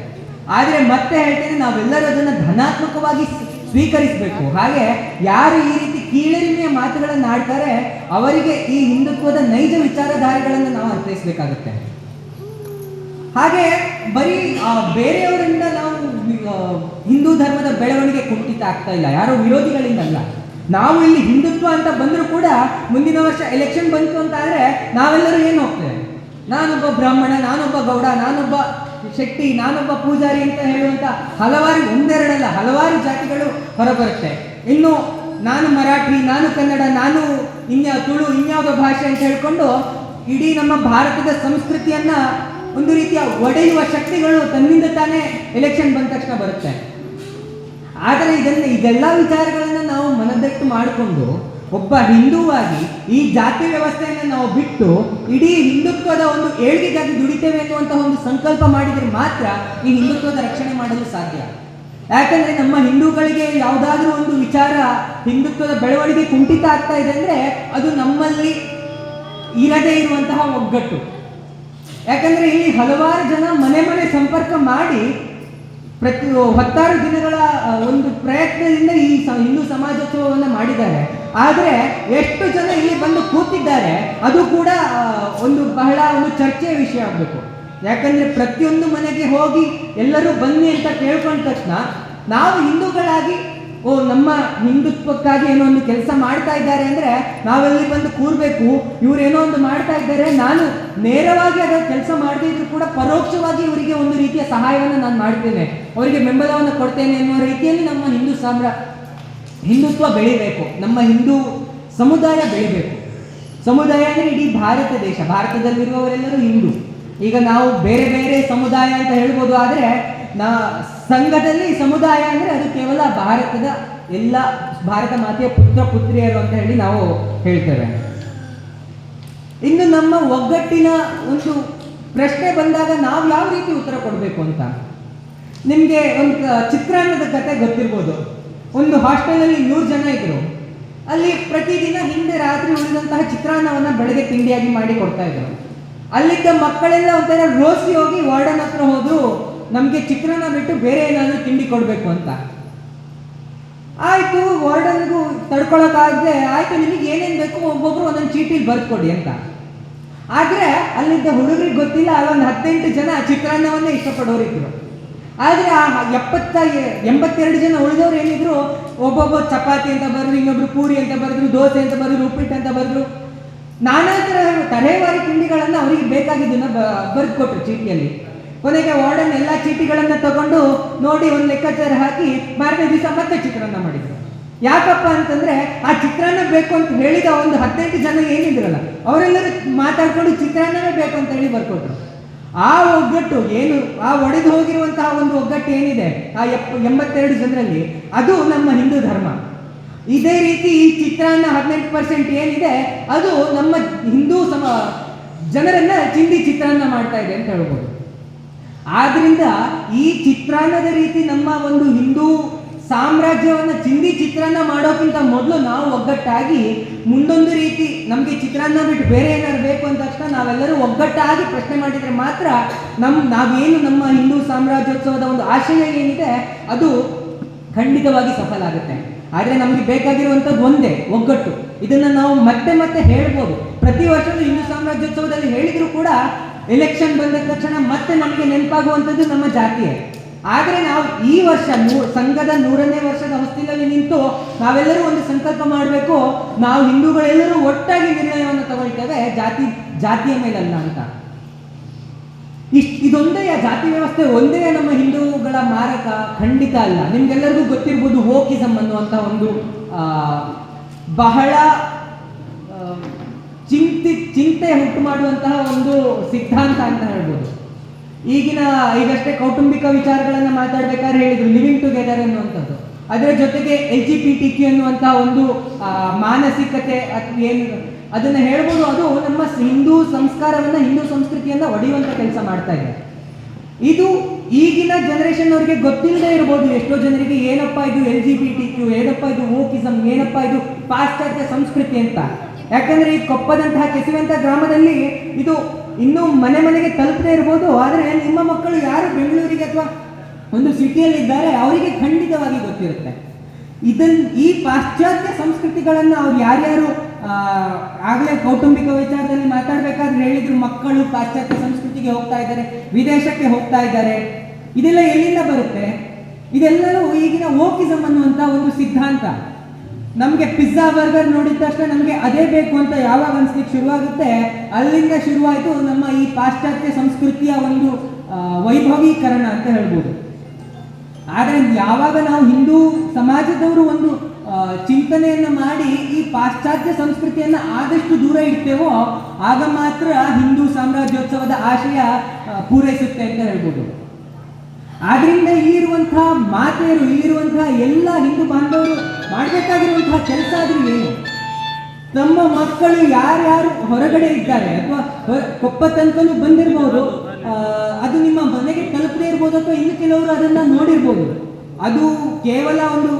ಆದರೆ ಮತ್ತೆ ಹೇಳ್ತೇನೆ, ನಾವೆಲ್ಲರೂ ಅದನ್ನು ಧನಾತ್ಮಕವಾಗಿ ಸ್ವೀಕರಿಸಬೇಕು. ಹಾಗೆ ಯಾರು ಈ ರೀತಿ ಕೀಳರಿಮೆಯ ಮಾತುಗಳನ್ನು ಆಡ್ತಾರೆ ಅವರಿಗೆ ಈ ಹಿಂದುತ್ವದ ನೈಜ ವಿಚಾರಧಾರೆಗಳನ್ನು ನಾವು ಅರ್ಥೈಸಬೇಕಾಗುತ್ತೆ. ಹಾಗೆ ಬರೀ ಬೇರೆಯವರಿಂದ ನಾವು ಹಿಂದೂ ಧರ್ಮದ ಬೆಳವಣಿಗೆ ಕುಂಠಿತ ಆಗ್ತಾ ಇಲ್ಲ, ಯಾರೋ ವಿರೋಧಿಗಳಿಂದಲ್ಲ. ನಾವು ಇಲ್ಲಿ ಹಿಂದುತ್ವ ಅಂತ ಬಂದರೂ ಕೂಡ ಮುಂದಿನ ವರ್ಷ ಎಲೆಕ್ಷನ್ ಬಂತು ಅಂತ ಆದರೆ ನಾವೆಲ್ಲರೂ ಏನು ಹೋಗ್ತೇವೆ? ನಾನೊಬ್ಬ ಬ್ರಾಹ್ಮಣ, ನಾನೊಬ್ಬ ಗೌಡ, ನಾನೊಬ್ಬ ಶೆಟ್ಟಿ, ನಾನೊಬ್ಬ ಪೂಜಾರಿ ಅಂತ ಹೇಳುವಂತ ಒಂದೆರಡಲ್ಲ ಹಲವಾರು ಜಾತಿಗಳು ಹೊರಬರುತ್ತೆ. ಇನ್ನು ನಾನು ಮರಾಠಿ, ನಾನು ಕನ್ನಡ, ನಾನು ತುಳು, ಇನ್ಯಾವುದೋ ಭಾಷೆ ಅಂತ ಹೇಳ್ಕೊಂಡು ಇಡೀ ನಮ್ಮ ಭಾರತದ ಸಂಸ್ಕೃತಿಯನ್ನ ಒಂದು ರೀತಿಯ ಒಡೆಯುವ ಶಕ್ತಿಗಳು ತನ್ನಿಂದ ತಾನೇ ಎಲೆಕ್ಷನ್ ಬಂದ ತಕ್ಷಣ ಬರುತ್ತೆ. ಆದರೆ ಇದೆಲ್ಲ ವಿಚಾರಗಳನ್ನು ನಾವು ಮನದಟ್ಟು ಮಾಡಿಕೊಂಡು ಒಬ್ಬ ಹಿಂದೂವಾಗಿ ಈ ಜಾತಿ ವ್ಯವಸ್ಥೆಯನ್ನು ನಾವು ಬಿಟ್ಟು ಇಡೀ ಹಿಂದುತ್ವದ ಒಂದು ಏಳ್ಗೆಗಾಗಿ ದುಡಿತೇವೆ ಅನ್ನುವಂತಹ ಒಂದು ಸಂಕಲ್ಪ ಮಾಡಿದರೆ ಮಾತ್ರ ಈ ಹಿಂದುತ್ವದ ರಕ್ಷಣೆ ಮಾಡಲು ಸಾಧ್ಯ. ಯಾಕಂದ್ರೆ ನಮ್ಮ ಹಿಂದೂಗಳಿಗೆ ಯಾವುದಾದ್ರೂ ಒಂದು ವಿಚಾರ ಹಿಂದುತ್ವದ ಬೆಳವಣಿಗೆ ಕುಂಠಿತ ಆಗ್ತಾ ಇದೆ ಅಂದ್ರೆ ಅದು ನಮ್ಮಲ್ಲಿ ಇರದೇ ಇರುವಂತಹ ಒಗ್ಗಟ್ಟು. ಯಾಕಂದ್ರೆ ಇಲ್ಲಿ ಹಲವಾರು ಜನ ಮನೆ ಸಂಪರ್ಕ ಮಾಡಿ ಹತ್ತಾರು ದಿನಗಳ ಒಂದು ಪ್ರಯತ್ನದಿಂದ ಈ ಹಿಂದೂ ಸಮಾಜೋತ್ಸವವನ್ನು ಮಾಡಿದ್ದಾರೆ. ಆದರೆ ಎಷ್ಟು ಜನ ಇಲ್ಲಿ ಬಂದು ಕೂತಿದ್ದಾರೆ ಅದು ಕೂಡ ಬಹಳ ಒಂದು ಚರ್ಚೆಯ ವಿಷಯ ಆಗಬೇಕು. ಯಾಕಂದ್ರೆ ಪ್ರತಿಯೊಂದು ಮನೆಗೆ ಹೋಗಿ ಎಲ್ಲರೂ ಬನ್ನಿ ಅಂತ ಕೇಳ್ಕೊಂಡ ತಕ್ಷಣ ನಾವು ಹಿಂದೂಗಳಾಗಿ ನಮ್ಮ ಹಿಂದುತ್ವಕ್ಕಾಗಿ ಏನೋ ಒಂದು ಕೆಲಸ ಮಾಡ್ತಾ ಇದ್ದಾರೆ ಅಂದ್ರೆ ನಾವೆಲ್ಲಿ ಬಂದು ಕೂರ್ಬೇಕು, ಇವ್ರು ಏನೋ ಒಂದು ಮಾಡ್ತಾ ಇದ್ದಾರೆ, ನಾನು ನೇರವಾಗಿ ಅದರ ಕೆಲಸ ಮಾಡದಿದ್ರು ಕೂಡ ಪರೋಕ್ಷವಾಗಿ ಇವರಿಗೆ ಒಂದು ರೀತಿಯ ಸಹಾಯವನ್ನು ನಾನು ಮಾಡ್ತೇನೆ, ಅವರಿಗೆ ಬೆಂಬಲವನ್ನು ಕೊಡ್ತೇನೆ ಎನ್ನುವ ರೀತಿಯಲ್ಲಿ ನಮ್ಮ ಹಿಂದುತ್ವ ಬೆಳಿಬೇಕು, ನಮ್ಮ ಹಿಂದೂ ಸಮುದಾಯ ಬೆಳಿಬೇಕು. ಸಮುದಾಯ ಅಂದರೆ ಇಡೀ ಭಾರತ ದೇಶ, ಭಾರತದಲ್ಲಿರುವವರೆಲ್ಲರೂ ಹಿಂದೂ. ಈಗ ನಾವು ಬೇರೆ ಬೇರೆ ಸಮುದಾಯ ಅಂತ ಹೇಳ್ಬೋದು, ಆದರೆ ಸಂಘದಲ್ಲಿ ಸಮುದಾಯ ಅಂದರೆ ಅದು ಕೇವಲ ಭಾರತದ ಎಲ್ಲ ಭಾರತ ಮಾತೆಯ ಪುತ್ರ ಪುತ್ರಿಯರು ಅಂತ ಹೇಳಿ ನಾವು ಹೇಳ್ತೇವೆ. ಇನ್ನು ನಮ್ಮ ಒಗ್ಗಟ್ಟಿನ ಒಂದು ಪ್ರಶ್ನೆ ಬಂದಾಗ ನಾವು ಯಾವ ರೀತಿ ಉತ್ತರ ಕೊಡಬೇಕು ಅಂತ, ನಿಮಗೆ ಒಂದು ಚಿತ್ರಾನ್ನದ ಕತೆ ಗೊತ್ತಿರ್ಬೋದು. ಒಂದು ಹಾಸ್ಟೆಲಲ್ಲಿ 100 ಜನ ಇದ್ರು. ಅಲ್ಲಿ ಪ್ರತಿದಿನ ಹಿಂದೆ ರಾತ್ರಿ ಉಳಿದಂತಹ ಚಿತ್ರಾನ್ನವನ್ನು ಬೆಳಗ್ಗೆ ತಿಂಡಿಯಾಗಿ ಮಾಡಿ ಕೊಡ್ತಾ ಇದ್ರು. ಅಲ್ಲಿದ್ದ ಮಕ್ಕಳೆಲ್ಲ ಒಂಥರ ರೋಸಿ ಹೋಗಿ ವಾರ್ಡನ್ ಹತ್ರ ಹೋದ್ರು, ನಮಗೆ ಚಿತ್ರಾನ್ನ ಬಿಟ್ಟು ಬೇರೆ ಏನಾದರೂ ತಿಂಡಿ ಕೊಡಬೇಕು ಅಂತ. ಆಯಿತು, ವಾರ್ಡನ್ಗೂ ತಡ್ಕೊಳಕ್ಕಾಗದೆ ಆಯಿತು ನಿಮಗೆ ಏನೇನು ಬೇಕು ಒಬ್ಬೊಬ್ರು ಒಂದೊಂದು ಚೀಟಿಲಿ ಬರ್ಕೊಡಿ ಅಂತ. ಆದರೆ ಅಲ್ಲಿದ್ದ ಹುಡುಗರಿಗೆ ಗೊತ್ತಿಲ್ಲ, ಅಲ್ಲೊಂದು 18 ಜನ ಚಿತ್ರಾನ್ನವನ್ನೇ ಇಷ್ಟಪಡೋರಿದ್ರು. ಆದರೆ ಆ 82 ಜನ ಉಳಿದವ್ರು ಏನಿದ್ರು, ಒಬ್ಬೊಬ್ಬ ಚಪಾತಿ ಅಂತ ಬರೆದ್ರು, ಇನ್ನೊಬ್ರು ಪೂರಿ ಅಂತ ಬರೆದ್ರು, ದೋಸೆ ಅಂತ ಬರೆದ್ರು, ಉಪ್ಪಿಟ್ಟು ಅಂತ ಬರೆದ್ರು, ನಾನಾ ತರಹೇವಾರಿ ತಿಂಡಿಗಳನ್ನು ಅವರಿಗೆ ಬೇಕಾಗಿದ್ದನ್ನ ಬರೆದು ಕೊಟ್ಟರು ಚೀಟಿಯಲ್ಲಿ. ಕೊನೆಗೆ ವಾರ್ಡನ್ ಎಲ್ಲ ಚೀಟಿಗಳನ್ನು ತಗೊಂಡು ನೋಡಿ ಒಂದು ಲೆಕ್ಕಾಚಾರ ಹಾಕಿ ಮಾರನೇ ದಿವಸ ಮತ್ತೆ ಚಿತ್ರಾನ್ನ ಮಾಡಿದ್ರು. ಯಾಕಪ್ಪ ಅಂತಂದ್ರೆ ಆ ಚಿತ್ರಾನ್ನ ಬೇಕು ಅಂತ ಹೇಳಿದ ಒಂದು 18 ಜನ ಏನಿದ್ರಲ್ಲ ಅವರೆಲ್ಲರೂ ಮಾತಾಡ್ಕೊಂಡು ಚಿತ್ರಾನ್ನವೇ ಬೇಕು ಅಂತ ಹೇಳಿ ಬರ್ಕೊಟ್ರು. ಆ ಒಗ್ಗಟ್ಟು ಏನು, ಆ ಒಡೆದು ಹೋಗಿರುವಂತಹ ಒಂದು ಒಗ್ಗಟ್ಟು ಏನಿದೆ ಆ 82 ಜನರಲ್ಲಿ, ಅದು ನಮ್ಮ ಹಿಂದೂ ಧರ್ಮ. ಇದೇ ರೀತಿ ಈ ಚಿತ್ರಾನ್ನ 18% ಏನಿದೆ ಅದು ನಮ್ಮ ಹಿಂದೂ ಜನರನ್ನ ಚಿಂದಿ ಚಿತ್ರಾನ್ನ ಮಾಡ್ತಾ ಇದೆ ಅಂತ ಹೇಳ್ಬೋದು. ಆದ್ರಿಂದ ಈ ಚಿತ್ರಾನ್ನದ ರೀತಿ ನಮ್ಮ ಒಂದು ಹಿಂದೂ ಸಾಮ್ರಾಜ್ಯವನ್ನು ಚಿಂದಿ ಚಿತ್ರಾನ್ನ ಮಾಡೋಕ್ಕಿಂತ ಮೊದಲು ನಾವು ಒಗ್ಗಟ್ಟಾಗಿ ಮುಂದೊಂದು ರೀತಿ ನಮಗೆ ಚಿತ್ರಾನ್ನ ಬಿಟ್ಟು ಬೇರೆ ಏನಾದ್ರು ಬೇಕು ಅಂದ ತಕ್ಷಣ ನಾವೆಲ್ಲರೂ ಒಗ್ಗಟ್ಟಾಗಿ ಪ್ರಶ್ನೆ ಮಾಡಿದರೆ ಮಾತ್ರ ನಾವೇನು ನಮ್ಮ ಹಿಂದೂ ಸಾಮ್ರಾಜ್ಯೋತ್ಸವದ ಒಂದು ಆಶಯ ಏನಿದೆ ಅದು ಖಂಡಿತವಾಗಿ ಸಫಲ ಆಗುತ್ತೆ. ಆದರೆ ನಮಗೆ ಬೇಕಾಗಿರುವಂಥದ್ದು ಒಂದೇ, ಒಗ್ಗಟ್ಟು. ಇದನ್ನು ನಾವು ಮತ್ತೆ ಮತ್ತೆ ಹೇಳ್ಬೋದು. ಪ್ರತಿ ವರ್ಷವೂ ಹಿಂದೂ ಸಾಮ್ರಾಜ್ಯೋತ್ಸವದಲ್ಲಿ ಹೇಳಿದ್ರು ಕೂಡ ಎಲೆಕ್ಷನ್ ಬಂದ ತಕ್ಷಣ ಮತ್ತೆ ನಮಗೆ ನೆನಪಾಗುವಂಥದ್ದು ನಮ್ಮ ಜಾತಿಯೇ. ಆದರೆ ನಾವು ಈ ವರ್ಷ ಸಂಘದ 100ನೇ ವರ್ಷದ ಹೊಸ್ತಿಲಲ್ಲಿ ನಿಂತು ನಾವೆಲ್ಲರೂ ಒಂದು ಸಂಕಲ್ಪ ಮಾಡಬೇಕು, ನಾವು ಹಿಂದೂಗಳೆಲ್ಲರೂ ಒಟ್ಟಾಗಿ ನಿರ್ಣಯವನ್ನು ತಗೊಳ್ತೇವೆ ಜಾತಿಯ ಮೇಲಲ್ಲ ಅಂತ. ಇದೊಂದೇ ಜಾತಿ ವ್ಯವಸ್ಥೆ ಒಂದೇ ನಮ್ಮ ಹಿಂದೂಗಳ ಮಾರಕ ಖಂಡಿತ ಅಲ್ಲ. ನಿಮ್ಗೆಲ್ಲರಿಗೂ ಗೊತ್ತಿರ್ಬೋದು ವೋಕಿಸಮ್ ಅನ್ನುವಂಥ ಒಂದು ಬಹಳ ಚಿಂತೆ ಹುಟ್ಟು ಮಾಡುವಂತಹ ಒಂದು ಸಿದ್ಧಾಂತ ಅಂತ ಹೇಳ್ಬೋದು. ಈಗಷ್ಟೇ ಕೌಟುಂಬಿಕ ವಿಚಾರಗಳನ್ನು ಮಾತಾಡ್ಬೇಕಾದ್ರೆ ಹೇಳಿದ್ರು ಲಿವಿಂಗ್ ಟುಗೆದರ್ ಅನ್ನುವಂಥದ್ದು. ಅದರ ಜೊತೆಗೆ LGBTQ ಅನ್ನುವಂತಹ ಒಂದು ಮಾನಸಿಕತೆ ಏನು ಅದನ್ನು ಹೇಳ್ಬೋದು, ಅದು ನಮ್ಮ ಹಿಂದೂ ಸಂಸ್ಕಾರವನ್ನು ಹಿಂದೂ ಸಂಸ್ಕೃತಿಯನ್ನು ಒಡೆಯುವಂಥ ಕೆಲಸ ಮಾಡ್ತಾ ಇದೆ. ಇದು ಈಗಿನ ಜನರೇಷನ್ ಅವರಿಗೆ ಗೊತ್ತಿಲ್ಲದೆ ಇರ್ಬೋದು ಎಷ್ಟೋ ಜನರಿಗೆ, ಏನಪ್ಪ ಇದು LGBTQ, ಏನಪ್ಪ ಇದು ವೋಕಿಸಮ್, ಏನಪ್ಪ ಇದು ಪಾಶ್ಚಾತ್ಯ ಸಂಸ್ಕೃತಿ ಅಂತ. ಯಾಕಂದ್ರೆ ಈ ಕೊಪ್ಪದಂತಹ ಕೆಸುವಂತಹ ಗ್ರಾಮದಲ್ಲಿ ಇದು ಇನ್ನೂ ಮನೆಗೆ ತಲುಪದೇ ಇರ್ಬೋದು. ಆದರೆ ನಿಮ್ಮ ಮಕ್ಕಳು ಯಾರು ಬೆಂಗಳೂರಿಗೆ ಅಥವಾ ಒಂದು ಸಿಟಿಯಲ್ಲಿ ಇದ್ದಾರೆ ಅವರಿಗೆ ಖಂಡಿತವಾಗಿ ಗೊತ್ತಿರುತ್ತೆ. ಈ ಪಾಶ್ಚಾತ್ಯ ಸಂಸ್ಕೃತಿಗಳನ್ನು ಅವ್ರು ಯಾರ್ಯಾರು ಆಗಲೇ ಕೌಟುಂಬಿಕ ವಿಚಾರದಲ್ಲಿ ಮಾತಾಡಬೇಕಾದ್ರೆ ಹೇಳಿದ್ರು, ಮಕ್ಕಳು ಪಾಶ್ಚಾತ್ಯ ಸಂಸ್ಕೃತಿಗೆ ಹೋಗ್ತಾ ಇದ್ದಾರೆ, ವಿದೇಶಕ್ಕೆ ಹೋಗ್ತಾ ಇದ್ದಾರೆ. ಇದೆಲ್ಲ ಎಲ್ಲಿಂದ ಬರುತ್ತೆ? ಇದೆಲ್ಲವೂ ಈಗಿನ ವೋಕಿಸಮ್ ಅನ್ನುವಂಥ ಒಂದು ಸಿದ್ಧಾಂತ. ನಮಗೆ ಪಿಜ್ಜಾ ಬರ್ಗರ್ ನೋಡಿದ ತಕ್ಷಣ ನಮಗೆ ಅದೇ ಬೇಕು ಅಂತ ಯಾವಾಗ ಅನ್ಸ್ಲಿಕ್ಕೆ ಶುರುವಾಗುತ್ತೆ, ಅಲ್ಲಿಂದ ಶುರುವಾಯಿತು ನಮ್ಮ ಈ ಪಾಶ್ಚಾತ್ಯ ಸಂಸ್ಕೃತಿಯ ಒಂದು ವೈಭವೀಕರಣ ಅಂತ ಹೇಳ್ಬೋದು. ಆದರೆ ಯಾವಾಗ ನಾವು ಹಿಂದೂ ಸಮಾಜದವರು ಒಂದು ಚಿಂತನೆಯನ್ನು ಮಾಡಿ ಈ ಪಾಶ್ಚಾತ್ಯ ಸಂಸ್ಕೃತಿಯನ್ನು ಆದಷ್ಟು ದೂರ ಇಡ್ತೇವೋ ಆಗ ಮಾತ್ರ ಹಿಂದೂ ಸಾಮ್ರಾಜ್ಯೋತ್ಸವದ ಆಶಯ ಪೂರೈಸುತ್ತೆ ಅಂತ ಹೇಳ್ಬೋದು. ಆದ್ರಿಂದ ಇಲ್ಲಿರುವಂತಹ ಮಾತೆಯರು, ಇಲ್ಲಿರುವಂತಹ ಎಲ್ಲ ಹಿಂದೂ ಬಾಂಧವರು ಮಾಡಬೇಕಾಗಿರುವಂತಹ ಕೆಲಸ ಆದ್ರೂ ಏನು, ತಮ್ಮ ಮಕ್ಕಳು ಯಾರ್ಯಾರು ಹೊರಗಡೆ ಇದ್ದಾರೆ ಅಥವಾ ಕೊಪ್ಪ ತನಕನೂ ಬಂದಿರ್ಬೋದು, ಅದು ನಿಮ್ಮ ಮನೆಗೆ ತಲುಪದೇ ಇರ್ಬೋದು ಅಥವಾ ಇನ್ನು ಕೆಲವರು ಅದನ್ನ ನೋಡಿರ್ಬೋದು. ಅದು ಕೇವಲ ಒಂದು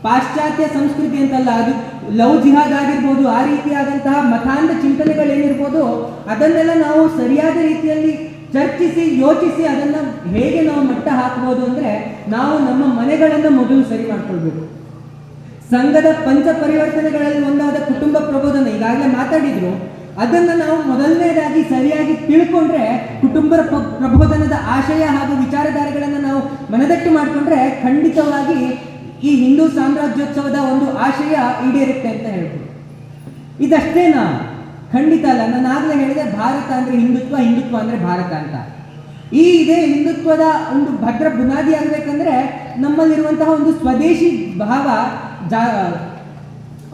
ಪಾಶ್ಚಾತ್ಯ ಸಂಸ್ಕೃತಿ ಅಂತಲ್ಲ, ಅದು ಲವ್ ಜಿಹಾದ್ ಆಗಿರ್ಬೋದು, ಆ ರೀತಿಯಾದಂತಹ ಮತಾಂಧ ಚಿಂತನೆಗಳೇನಿರ್ಬೋದು ಅದನ್ನೆಲ್ಲ ನಾವು ಸರಿಯಾದ ರೀತಿಯಲ್ಲಿ ಚರ್ಚಿಸಿ ಯೋಚಿಸಿ ಅದನ್ನು ಹೇಗೆ ನಾವು ಮಟ್ಟ ಹಾಕ್ಬೋದು ಅಂದರೆ ನಾವು ನಮ್ಮ ಮನೆಗಳನ್ನು ಮೊದಲು ಸರಿ ಮಾಡ್ಕೊಳ್ಬೇಕು. ಸಂಘದ ಪಂಚ ಪರಿವರ್ತನೆಗಳಲ್ಲಿ ಒಂದಾದ ಕುಟುಂಬ ಪ್ರಬೋಧನೆ ಈಗಾಗಲೇ ಮಾತಾಡಿದ್ರು. ಅದನ್ನು ನಾವು ಮೊದಲನೇದಾಗಿ ಸರಿಯಾಗಿ ತಿಳ್ಕೊಂಡ್ರೆ, ಕುಟುಂಬ ಪ್ರಬೋಧನದ ಆಶಯ ಹಾಗೂ ವಿಚಾರಧಾರೆಗಳನ್ನು ನಾವು ಮನದಟ್ಟು ಮಾಡಿಕೊಂಡ್ರೆ ಖಂಡಿತವಾಗಿ ಈ ಹಿಂದೂ ಸಾಮ್ರಾಜ್ಯೋತ್ಸವದ ಒಂದು ಆಶಯ ಈಡೇರುತ್ತೆ ಅಂತ ಹೇಳ್ಬೋದು. ಇದಷ್ಟೇನಾ? ಖಂಡಿತ ಅಲ್ಲ. ನಾನು ಆಗಲೇ ಹೇಳಿದೆ, ಭಾರತ ಅಂದರೆ ಹಿಂದುತ್ವ, ಹಿಂದುತ್ವ ಅಂದರೆ ಭಾರತ ಅಂತ. ಇದೇ ಹಿಂದುತ್ವದ ಒಂದು ಭದ್ರ ಬುನಾದಿ ಆಗಬೇಕಂದ್ರೆ ನಮ್ಮಲ್ಲಿರುವಂತಹ ಒಂದು ಸ್ವದೇಶಿ ಭಾವ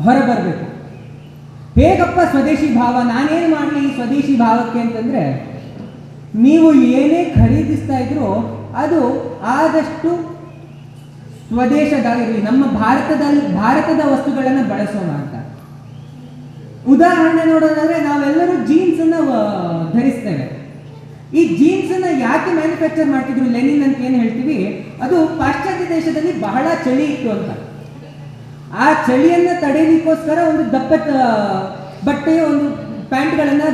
ಹೊರಬರಬೇಕು. ಹೇಗಪ್ಪ ಸ್ವದೇಶಿ ಭಾವ? ನಾನೇನು ಮಾಡಲಿ ಈ ಸ್ವದೇಶಿ ಭಾವಕ್ಕೆ ಅಂತಂದರೆ, ನೀವು ಏನೇ ಖರೀದಿಸ್ತಾ ಇದ್ರೂ ಅದು ಆದಷ್ಟು ಸ್ವದೇಶದಾಗಿರಲಿ, ನಮ್ಮ ಭಾರತದ ವಸ್ತುಗಳನ್ನು ಬಳಸೋಣ ಅಂತ. ಉದಾಹರಣೆ ನೋಡೋದಾದ್ರೆ, ನಾವೆಲ್ಲರೂ ಜೀನ್ಸನ್ನು ಧರಿಸ್ತೇವೆ. ಈ ಜೀನ್ಸನ್ನು ಯಾಕೆ ಮ್ಯಾನುಫ್ಯಾಕ್ಚರ್ ಮಾಡ್ತಿದ್ರು? ಲೆನಿನ್ ಅಂತ ಏನು ಹೇಳ್ತೀವಿ, ಅದು ಪಾಶ್ಚಾತ್ಯ ದೇಶದಲ್ಲಿ ಬಹಳ ಚಳಿ ಇತ್ತು ಅಂತ. ಆ ಚಳಿಯನ್ನು ತಡೆಯಲಿಕ್ಕೋಸ್ಕರ ಒಂದು ದಪ್ಪ ಬಟ್ಟೆಯ ಒಂದು ಪ್ಯಾಂಟ್ಗಳನ್ನು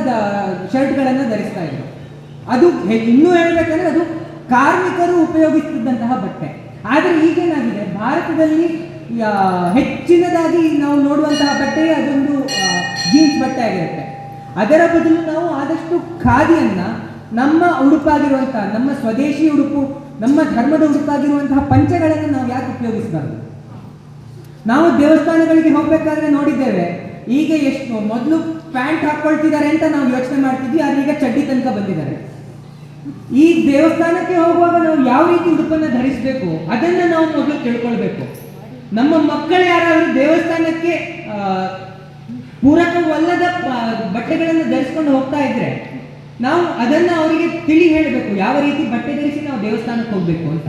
ಶರ್ಟ್ಗಳನ್ನು ಧರಿಸ್ತಾ ಇದ್ರು. ಅದು ಇನ್ನೂ ಹೇಳ್ಬೇಕಂದ್ರೆ ಅದು ಕಾರ್ಮಿಕರು ಉಪಯೋಗಿಸ್ತಿದ್ದಂತಹ ಬಟ್ಟೆ. ಆದರೆ ಈಗೇನಾಗಿದೆ, ಭಾರತದಲ್ಲಿ ಹೆಚ್ಚಿನದಾಗಿ ನಾವು ನೋಡುವಂತಹ ಬಟ್ಟೆ ಅದೊಂದು ಜೀನ್ಸ್ ಬಟ್ಟೆ ಆಗಿರುತ್ತೆ. ಅದರ ಬದಲು ನಾವು ಆದಷ್ಟು ಖಾದಿಯನ್ನು ನಮ್ಮ ಉಡುಪಾಗಿರುವಂತಹ, ನಮ್ಮ ಸ್ವದೇಶಿ ಉಡುಪು, ನಮ್ಮ ಧರ್ಮದ ಉಡುಪಾಗಿರುವಂತಹ ಪಂಚಗಳನ್ನು ನಾವು ಯಾಕೆ ಉಪಯೋಗಿಸಬಾರ್ದು? ನಾವು ದೇವಸ್ಥಾನಗಳಿಗೆ ಹೋಗ್ಬೇಕಾದ್ರೆ ನೋಡಿದ್ದೇವೆ, ಈಗ ಎಷ್ಟು ಮೊದಲು ಪ್ಯಾಂಟ್ ಹಾಕೊಳ್ತಿದ್ದಾರೆ ಅಂತ ನಾವು ಯೋಚನೆ ಮಾಡ್ತಿದ್ವಿ, ಆದ್ರೆ ಈಗ ಚಡ್ಡಿ ತನಕ ಬಂದಿದ್ದಾರೆ. ಈ ದೇವಸ್ಥಾನಕ್ಕೆ ಹೋಗುವಾಗ ನಾವು ಯಾವ ರೀತಿ ಉಡುಪನ್ನು ಧರಿಸಬೇಕು ಅದನ್ನು ನಾವು ಮೊದಲು ತಿಳ್ಕೊಳ್ಬೇಕು. ನಮ್ಮ ಮಕ್ಕಳು ಯಾರಾದರೂ ದೇವಸ್ಥಾನಕ್ಕೆ ಪೂರಕವಲ್ಲದ ಬಟ್ಟೆಗಳನ್ನು ಧರಿಸ್ಕೊಂಡು ಹೋಗ್ತಾ ಇದ್ರೆ ನಾವು ಅದನ್ನು ಅವರಿಗೆ ತಿಳಿ ಹೇಳಬೇಕು, ಯಾವ ರೀತಿ ಬಟ್ಟೆ ಧರಿಸಿ ನಾವು ದೇವಸ್ಥಾನಕ್ಕೆ ಹೋಗ್ಬೇಕು ಅಂತ.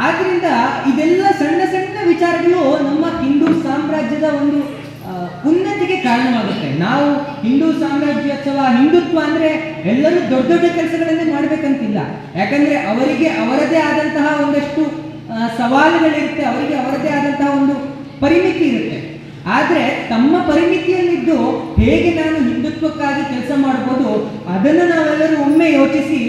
ಆದ್ರಿಂದ ಇದೆಲ್ಲ ಸಣ್ಣ ಸಣ್ಣ ವಿಚಾರಗಳು ನಮ್ಮ ಹಿಂದೂ ಸಾಮ್ರಾಜ್ಯದ ಒಂದು ಉನ್ನತಿಗೆ ಕಾರಣವಾಗುತ್ತೆ. ನಾವು ಹಿಂದೂ ಸಾಮ್ರಾಜ್ಯೋತ್ಸವ, ಹಿಂದುತ್ವ ಅಂದ್ರೆ ಎಲ್ಲರೂ ದೊಡ್ಡ ದೊಡ್ಡ ಕೆಲಸಗಳನ್ನೇ ಮಾಡ್ಬೇಕಂತಿಲ್ಲ. ಯಾಕಂದ್ರೆ ಅವರಿಗೆ ಅವರದೇ ಆದಂತಹ ಒಂದಷ್ಟು ಸವಾಲುಗಳಿರುತ್ತೆ, ಅವರಿಗೆ ಅವರದೇ ಆದಂತಹ ಒಂದು ಪರಿಮಿತಿ ಇರುತ್ತೆ. ಆದರೆ ತಮ್ಮ ಪರಿಮಿತಿಯಲ್ಲಿದ್ದು ಹೇಗೆ ನಾನು ಹಿಂದುತ್ವಕ್ಕಾಗಿ ಕೆಲಸ ಮಾಡ್ಬೋದು ಅದನ್ನು ನಾವೆಲ್ಲರೂ ಒಮ್ಮೆ ಯೋಚಿಸಿ,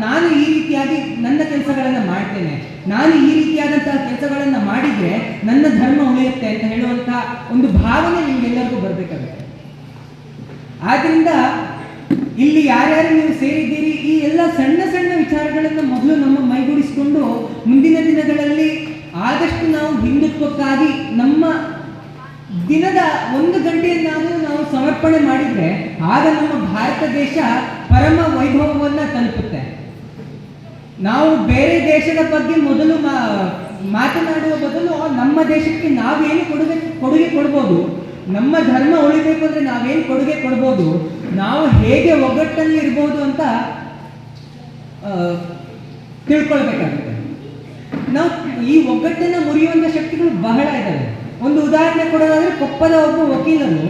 ನಾನು ಈ ರೀತಿಯಾಗಿ ನನ್ನ ಕೆಲಸಗಳನ್ನು ಮಾಡ್ತೇನೆ, ನಾನು ಈ ರೀತಿಯಾದಂತಹ ಕೆಲಸಗಳನ್ನು ಮಾಡಿದರೆ ನನ್ನ ಧರ್ಮ ಉಳಿಯುತ್ತೆ ಅಂತ ಹೇಳುವಂತಹ ಒಂದು ಭಾವನೆ ನಿಮ್ಗೆಲ್ಲರಿಗೂ ಬರಬೇಕಾಗುತ್ತೆ. ಆದ್ರಿಂದ ಇಲ್ಲಿ ಯಾರ್ಯಾರು ನೀವು ಸೇರಿದ್ದೀರಿ, ಈ ಎಲ್ಲ ಸಣ್ಣ ಸಣ್ಣ ವಿಚಾರಗಳನ್ನು ಮೊದಲು ನಮ್ಮ ಮೈಗೂಡಿಸಿಕೊಂಡು ಮುಂದಿನ ದಿನಗಳಲ್ಲಿ ಆದಷ್ಟು ನಾವು ಹಿಂದುತ್ವಕ್ಕಾಗಿ ನಮ್ಮ ದಿನದ 1 ಗಂಟೆಯನ್ನಾದರೂ ನಾವು ಸಮರ್ಪಣೆ ಮಾಡಿದರೆ ಆಗ ನಮ್ಮ ಭಾರತ ದೇಶ ಪರಮ ವೈಭವವನ್ನು ತಲುಪುತ್ತೆ. ನಾವು ಬೇರೆ ದೇಶದ ಬಗ್ಗೆ ಮೊದಲು ಮಾತನಾಡುವ ಬದಲು ನಮ್ಮ ದೇಶಕ್ಕೆ ನಾವೇನು ಕೊಡುಗೆ ಕೊಡ್ಬೋದು, ನಮ್ಮ ಧರ್ಮ ಉಳಿಬೇಕು ಅಂದರೆ ನಾವೇನು ಕೊಡುಗೆ ಕೊಡ್ಬೋದು, ನಾವು ಹೇಗೆ ಒಗ್ಗಟ್ಟಲ್ಲಿ ಇರ್ಬೋದು ಅಂತ ತಿಳ್ಕೊಳ್ಬೇಕಾಗುತ್ತೆ. ನಾವು ಈ ಒಗ್ಗಟ್ಟನ್ನು ಮುರಿಯುವಂಥ ಶಕ್ತಿಗಳು ಬಹಳ ಇದ್ದಾವೆ. ಒಂದು ಉದಾಹರಣೆ ಕೊಡೋದಾದ್ರೆ, ಕೊಪ್ಪದ ಒಬ್ಬ ವಕೀಲರು,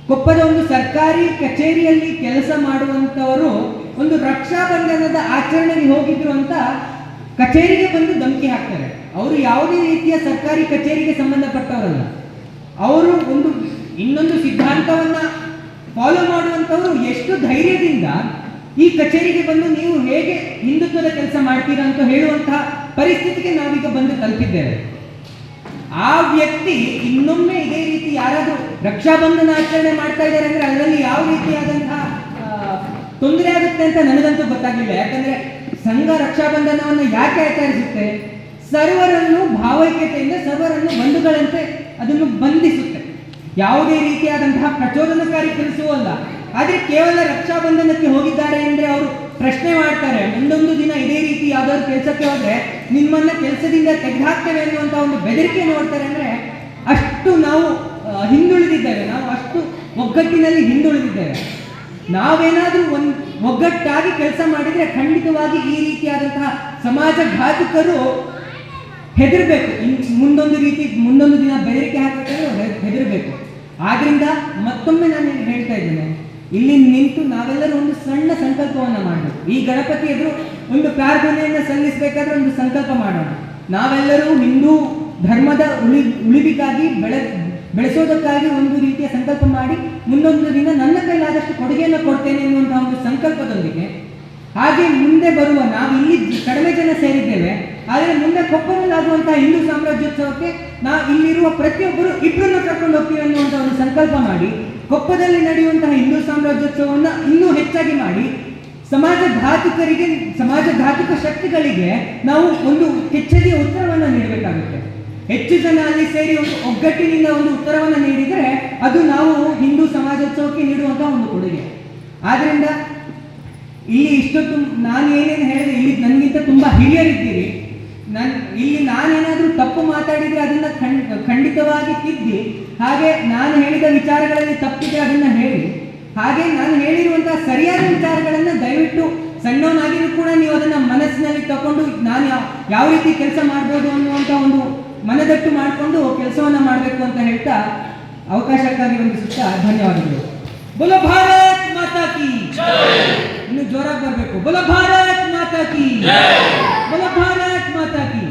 ಕೊಪ್ಪದ ಒಂದು ಸರ್ಕಾರಿ ಕಚೇರಿಯಲ್ಲಿ ಕೆಲಸ ಮಾಡುವಂಥವರು ಒಂದು ರಕ್ಷಾಬಂಧನದ ಆಚರಣೆಗೆ ಹೋಗಿದ್ರು ಅಂತ ಕಚೇರಿಗೆ ಬಂದು ಧಮಕಿ ಹಾಕ್ತಾರೆ. ಅವರು ಯಾವುದೇ ರೀತಿಯ ಸರ್ಕಾರಿ ಕಚೇರಿಗೆ ಸಂಬಂಧಪಟ್ಟವರಲ್ಲ, ಅವರು ಇನ್ನೊಂದು ಸಿದ್ಧಾಂತವನ್ನ ಫಾಲೋ ಮಾಡುವಂಥವರು. ಎಷ್ಟು ಧೈರ್ಯದಿಂದ ಈ ಕಚೇರಿಗೆ ಬಂದು ನೀವು ಹೇಗೆ ಹಿಂದುತ್ವದ ಕೆಲಸ ಮಾಡ್ತೀರಾ ಅಂತ ಹೇಳುವಂತಹ ಪರಿಸ್ಥಿತಿಗೆ ನಾವೀಗ ಬಂದು ತಲುಪಿದ್ದೇವೆ. ಆ ವ್ಯಕ್ತಿ ಇನ್ನೊಮ್ಮೆ ಇದೇ ರೀತಿ ಯಾರಾದರೂ ರಕ್ಷಾಬಂಧನ ಆಚರಣೆ ಮಾಡ್ತಾ ಇದ್ದಾರೆ ಅಂದ್ರೆ ಅದರಲ್ಲಿ ಯಾವ ರೀತಿಯಾದಂತಹ ತೊಂದರೆ ಆಗುತ್ತೆ ಅಂತ ನನಗಂತೂ ಗೊತ್ತಾಗಲಿಲ್ಲ. ಯಾಕಂದ್ರೆ ಸಂಘ ರಕ್ಷಾಬಂಧನವನ್ನು ಯಾಕೆ ಆಚರಿಸುತ್ತೆ? ಸರ್ವರನ್ನು ಭಾವೈಕ್ಯತೆಯಿಂದ, ಸರ್ವರನ್ನು ಬಂಧುಗಳಂತೆ ಅದನ್ನು ಬಂಧಿಸುತ್ತೆ. ಯಾವುದೇ ರೀತಿಯಾದಂತಹ ಪ್ರಚೋದನಕಾರಿ ಕೆಲಸವೂ ಅಲ್ಲ. ಆದರೆ ಕೇವಲ ರಕ್ಷಾಬಂಧನಕ್ಕೆ ಹೋಗಿದ್ದಾರೆ ಅಂದರೆ ಅವರು ಪ್ರಶ್ನೆ ಮಾಡ್ತಾರೆ, ಮುಂದೊಂದು ದಿನ ಇದೇ ರೀತಿ ಯಾವ್ದಾದ್ರು ಕೆಲಸಕ್ಕೆ ಹೋದ್ರೆ ನಿಮ್ಮನ್ನ ಕೆಲಸದಿಂದ ತೆಗೆದುಹಾಕ್ತೇವೆ ಅನ್ನುವಂಥ ಒಂದು ಬೆದರಿಕೆ ನೋಡ್ತಾರೆ. ಅಂದರೆ ಅಷ್ಟು ನಾವು ಹಿಂದುಳಿದಿದ್ದೇವೆ, ನಾವು ಅಷ್ಟು ಒಗ್ಗಟ್ಟಿನಲ್ಲಿ ಹಿಂದುಳಿದಿದ್ದೇವೆ. ನಾವೇನಾದರೂ ಒಗ್ಗಟ್ಟಾಗಿ ಕೆಲಸ ಮಾಡಿದರೆ ಖಂಡಿತವಾಗಿ ಈ ರೀತಿಯಾದಂತಹ ಸಮಾಜ ಘಾತುಕರು ಹೆದರಬೇಕು. ಮುಂದೊಂದು ದಿನ ಬೆದರಿಕೆ ಹಾಕಬೇಕಾದ್ರೆ ಹೆದರಬೇಕು. ಆದ್ರಿಂದ ಮತ್ತೊಮ್ಮೆ ನಾನು ಹೇಳ್ತಾ ಇದ್ದೇನೆ, ಇಲ್ಲಿ ನಿಂತು ನಾವೆಲ್ಲರೂ ಒಂದು ಸಣ್ಣ ಸಂಕಲ್ಪವನ್ನು ಮಾಡಬೇಕು. ಈ ಗಣಪತಿ ಎದುರು ಒಂದು ಪ್ರಾರ್ಥನೆಯನ್ನು ಸಲ್ಲಿಸಬೇಕಾದ್ರೆ ಒಂದು ಸಂಕಲ್ಪ ಮಾಡೋಣ. ನಾವೆಲ್ಲರೂ ಹಿಂದೂ ಧರ್ಮದ ಉಳಿವಿಗಾಗಿ ಬೆಳೆಸೋದಕ್ಕಾಗಿ ಒಂದು ರೀತಿಯ ಸಂಕಲ್ಪ ಮಾಡಿ ಮುಂದೊಂದು ದಿನ ನನ್ನ ಕೈಲಾದಷ್ಟು ಕೊಡುಗೆಯನ್ನು ಕೊಡ್ತೇನೆ ಎನ್ನುವಂತಹ ಒಂದು ಸಂಕಲ್ಪದೊಂದಿಗೆ ಹಾಗೆ ಮುಂದೆ ಬರುವ ನಾವು ಇಲ್ಲಿ ಕಡಿಮೆ ಜನ ಸೇರಿದ್ದೇವೆ, ಆದರೆ ಮುಂದೆ ಕೊಪ್ಪದಲ್ಲಿ ಆಗುವಂತಹ ಹಿಂದೂ ಸಾಮ್ರಾಜ್ಯೋತ್ಸವಕ್ಕೆ ನಾವು ಇಲ್ಲಿರುವ ಪ್ರತಿಯೊಬ್ಬರು ಇಬ್ಬರನ್ನು ಕರ್ಕೊಂಡು ಹೋಗ್ತೀವಿ ಅನ್ನುವಂಥ ಒಂದು ಸಂಕಲ್ಪ ಮಾಡಿ ಕೊಪ್ಪದಲ್ಲಿ ನಡೆಯುವಂತಹ ಹಿಂದೂ ಸಾಮ್ರಾಜ್ಯೋತ್ಸವವನ್ನು ಇನ್ನೂ ಹೆಚ್ಚಾಗಿ ಮಾಡಿ ಸಮಾಜ ಘಾತುಕ ಶಕ್ತಿಗಳಿಗೆ ನಾವು ಒಂದು ಕೆಚ್ಚೆದೆಯ ಉತ್ತರವನ್ನು ನೀಡಬೇಕಾಗುತ್ತೆ. ಹೆಚ್ಚು ಜನ ಅಲ್ಲಿ ಸೇರಿ ಒಂದು ಒಗ್ಗಟ್ಟಿನಿಂದ ಒಂದು ಉತ್ತರವನ್ನು ನೀಡಿದರೆ ಅದು ನಾವು ಹಿಂದೂ ಸಮಾಜೋತ್ಸವಕ್ಕೆ ನೀಡುವಂತಹ ಒಂದು ಕೊಡುಗೆ. ಆದ್ರಿಂದ ಇಲ್ಲಿ ಇಷ್ಟೊತ್ತು ನಾನು ಏನೇನು ಹೇಳಿದೆ, ಇಲ್ಲಿ ನನಗಿಂತ ತುಂಬಾ ಹಿರಿಯರಿದ್ದೀರಿ. ನಾನೇನಾದ್ರೂ ತಪ್ಪು ಮಾತಾಡಿದ್ರೆ ಅದನ್ನ ಖಂಡಿತವಾಗಿ ತಿದ್ದಿ, ಹಾಗೆ ನಾನು ಹೇಳಿದ ವಿಚಾರಗಳಲ್ಲಿ ತಪ್ಪಿದ್ರೆ ಅದನ್ನ ಹೇಳಿ, ಹಾಗೆ ನಾನು ಹೇಳಿರುವಂತಹ ಸರಿಯಾದ ವಿಚಾರಗಳನ್ನ ದಯವಿಟ್ಟು ಸಣ್ಣವನಾಗಿಯೂ ಕೂಡ ನೀವು ಅದನ್ನ ಮನಸ್ಸಿನಲ್ಲಿ ತಗೊಂಡು ನಾನು ಯಾವ ರೀತಿ ಕೆಲಸ ಮಾಡ್ಬೋದು ಅನ್ನುವಂಥ ಒಂದು ಮನದಟ್ಟು ಮಾಡಿಕೊಂಡು ಕೆಲಸವನ್ನ ಮಾಡಬೇಕು ಅಂತ ಹೇಳ್ತಾ ಅವಕಾಶಕ್ಕಾಗಿ ವಂದಿಸುತ್ತಾ ಧನ್ಯವಾದಗಳು. ಬೋಲೋ ಭಾರತ್ ಮಾತಾ ಕಿ ಇನ್ನು ಜೋರಾಗಿ ಬರಬೇಕು. ಬೋಲೋ ಭಾರತ್ ಮಾತಾ ಕಿ, ಬೋಲೋ ಭಾರತ್ ಮಾತಾ ಕಿ.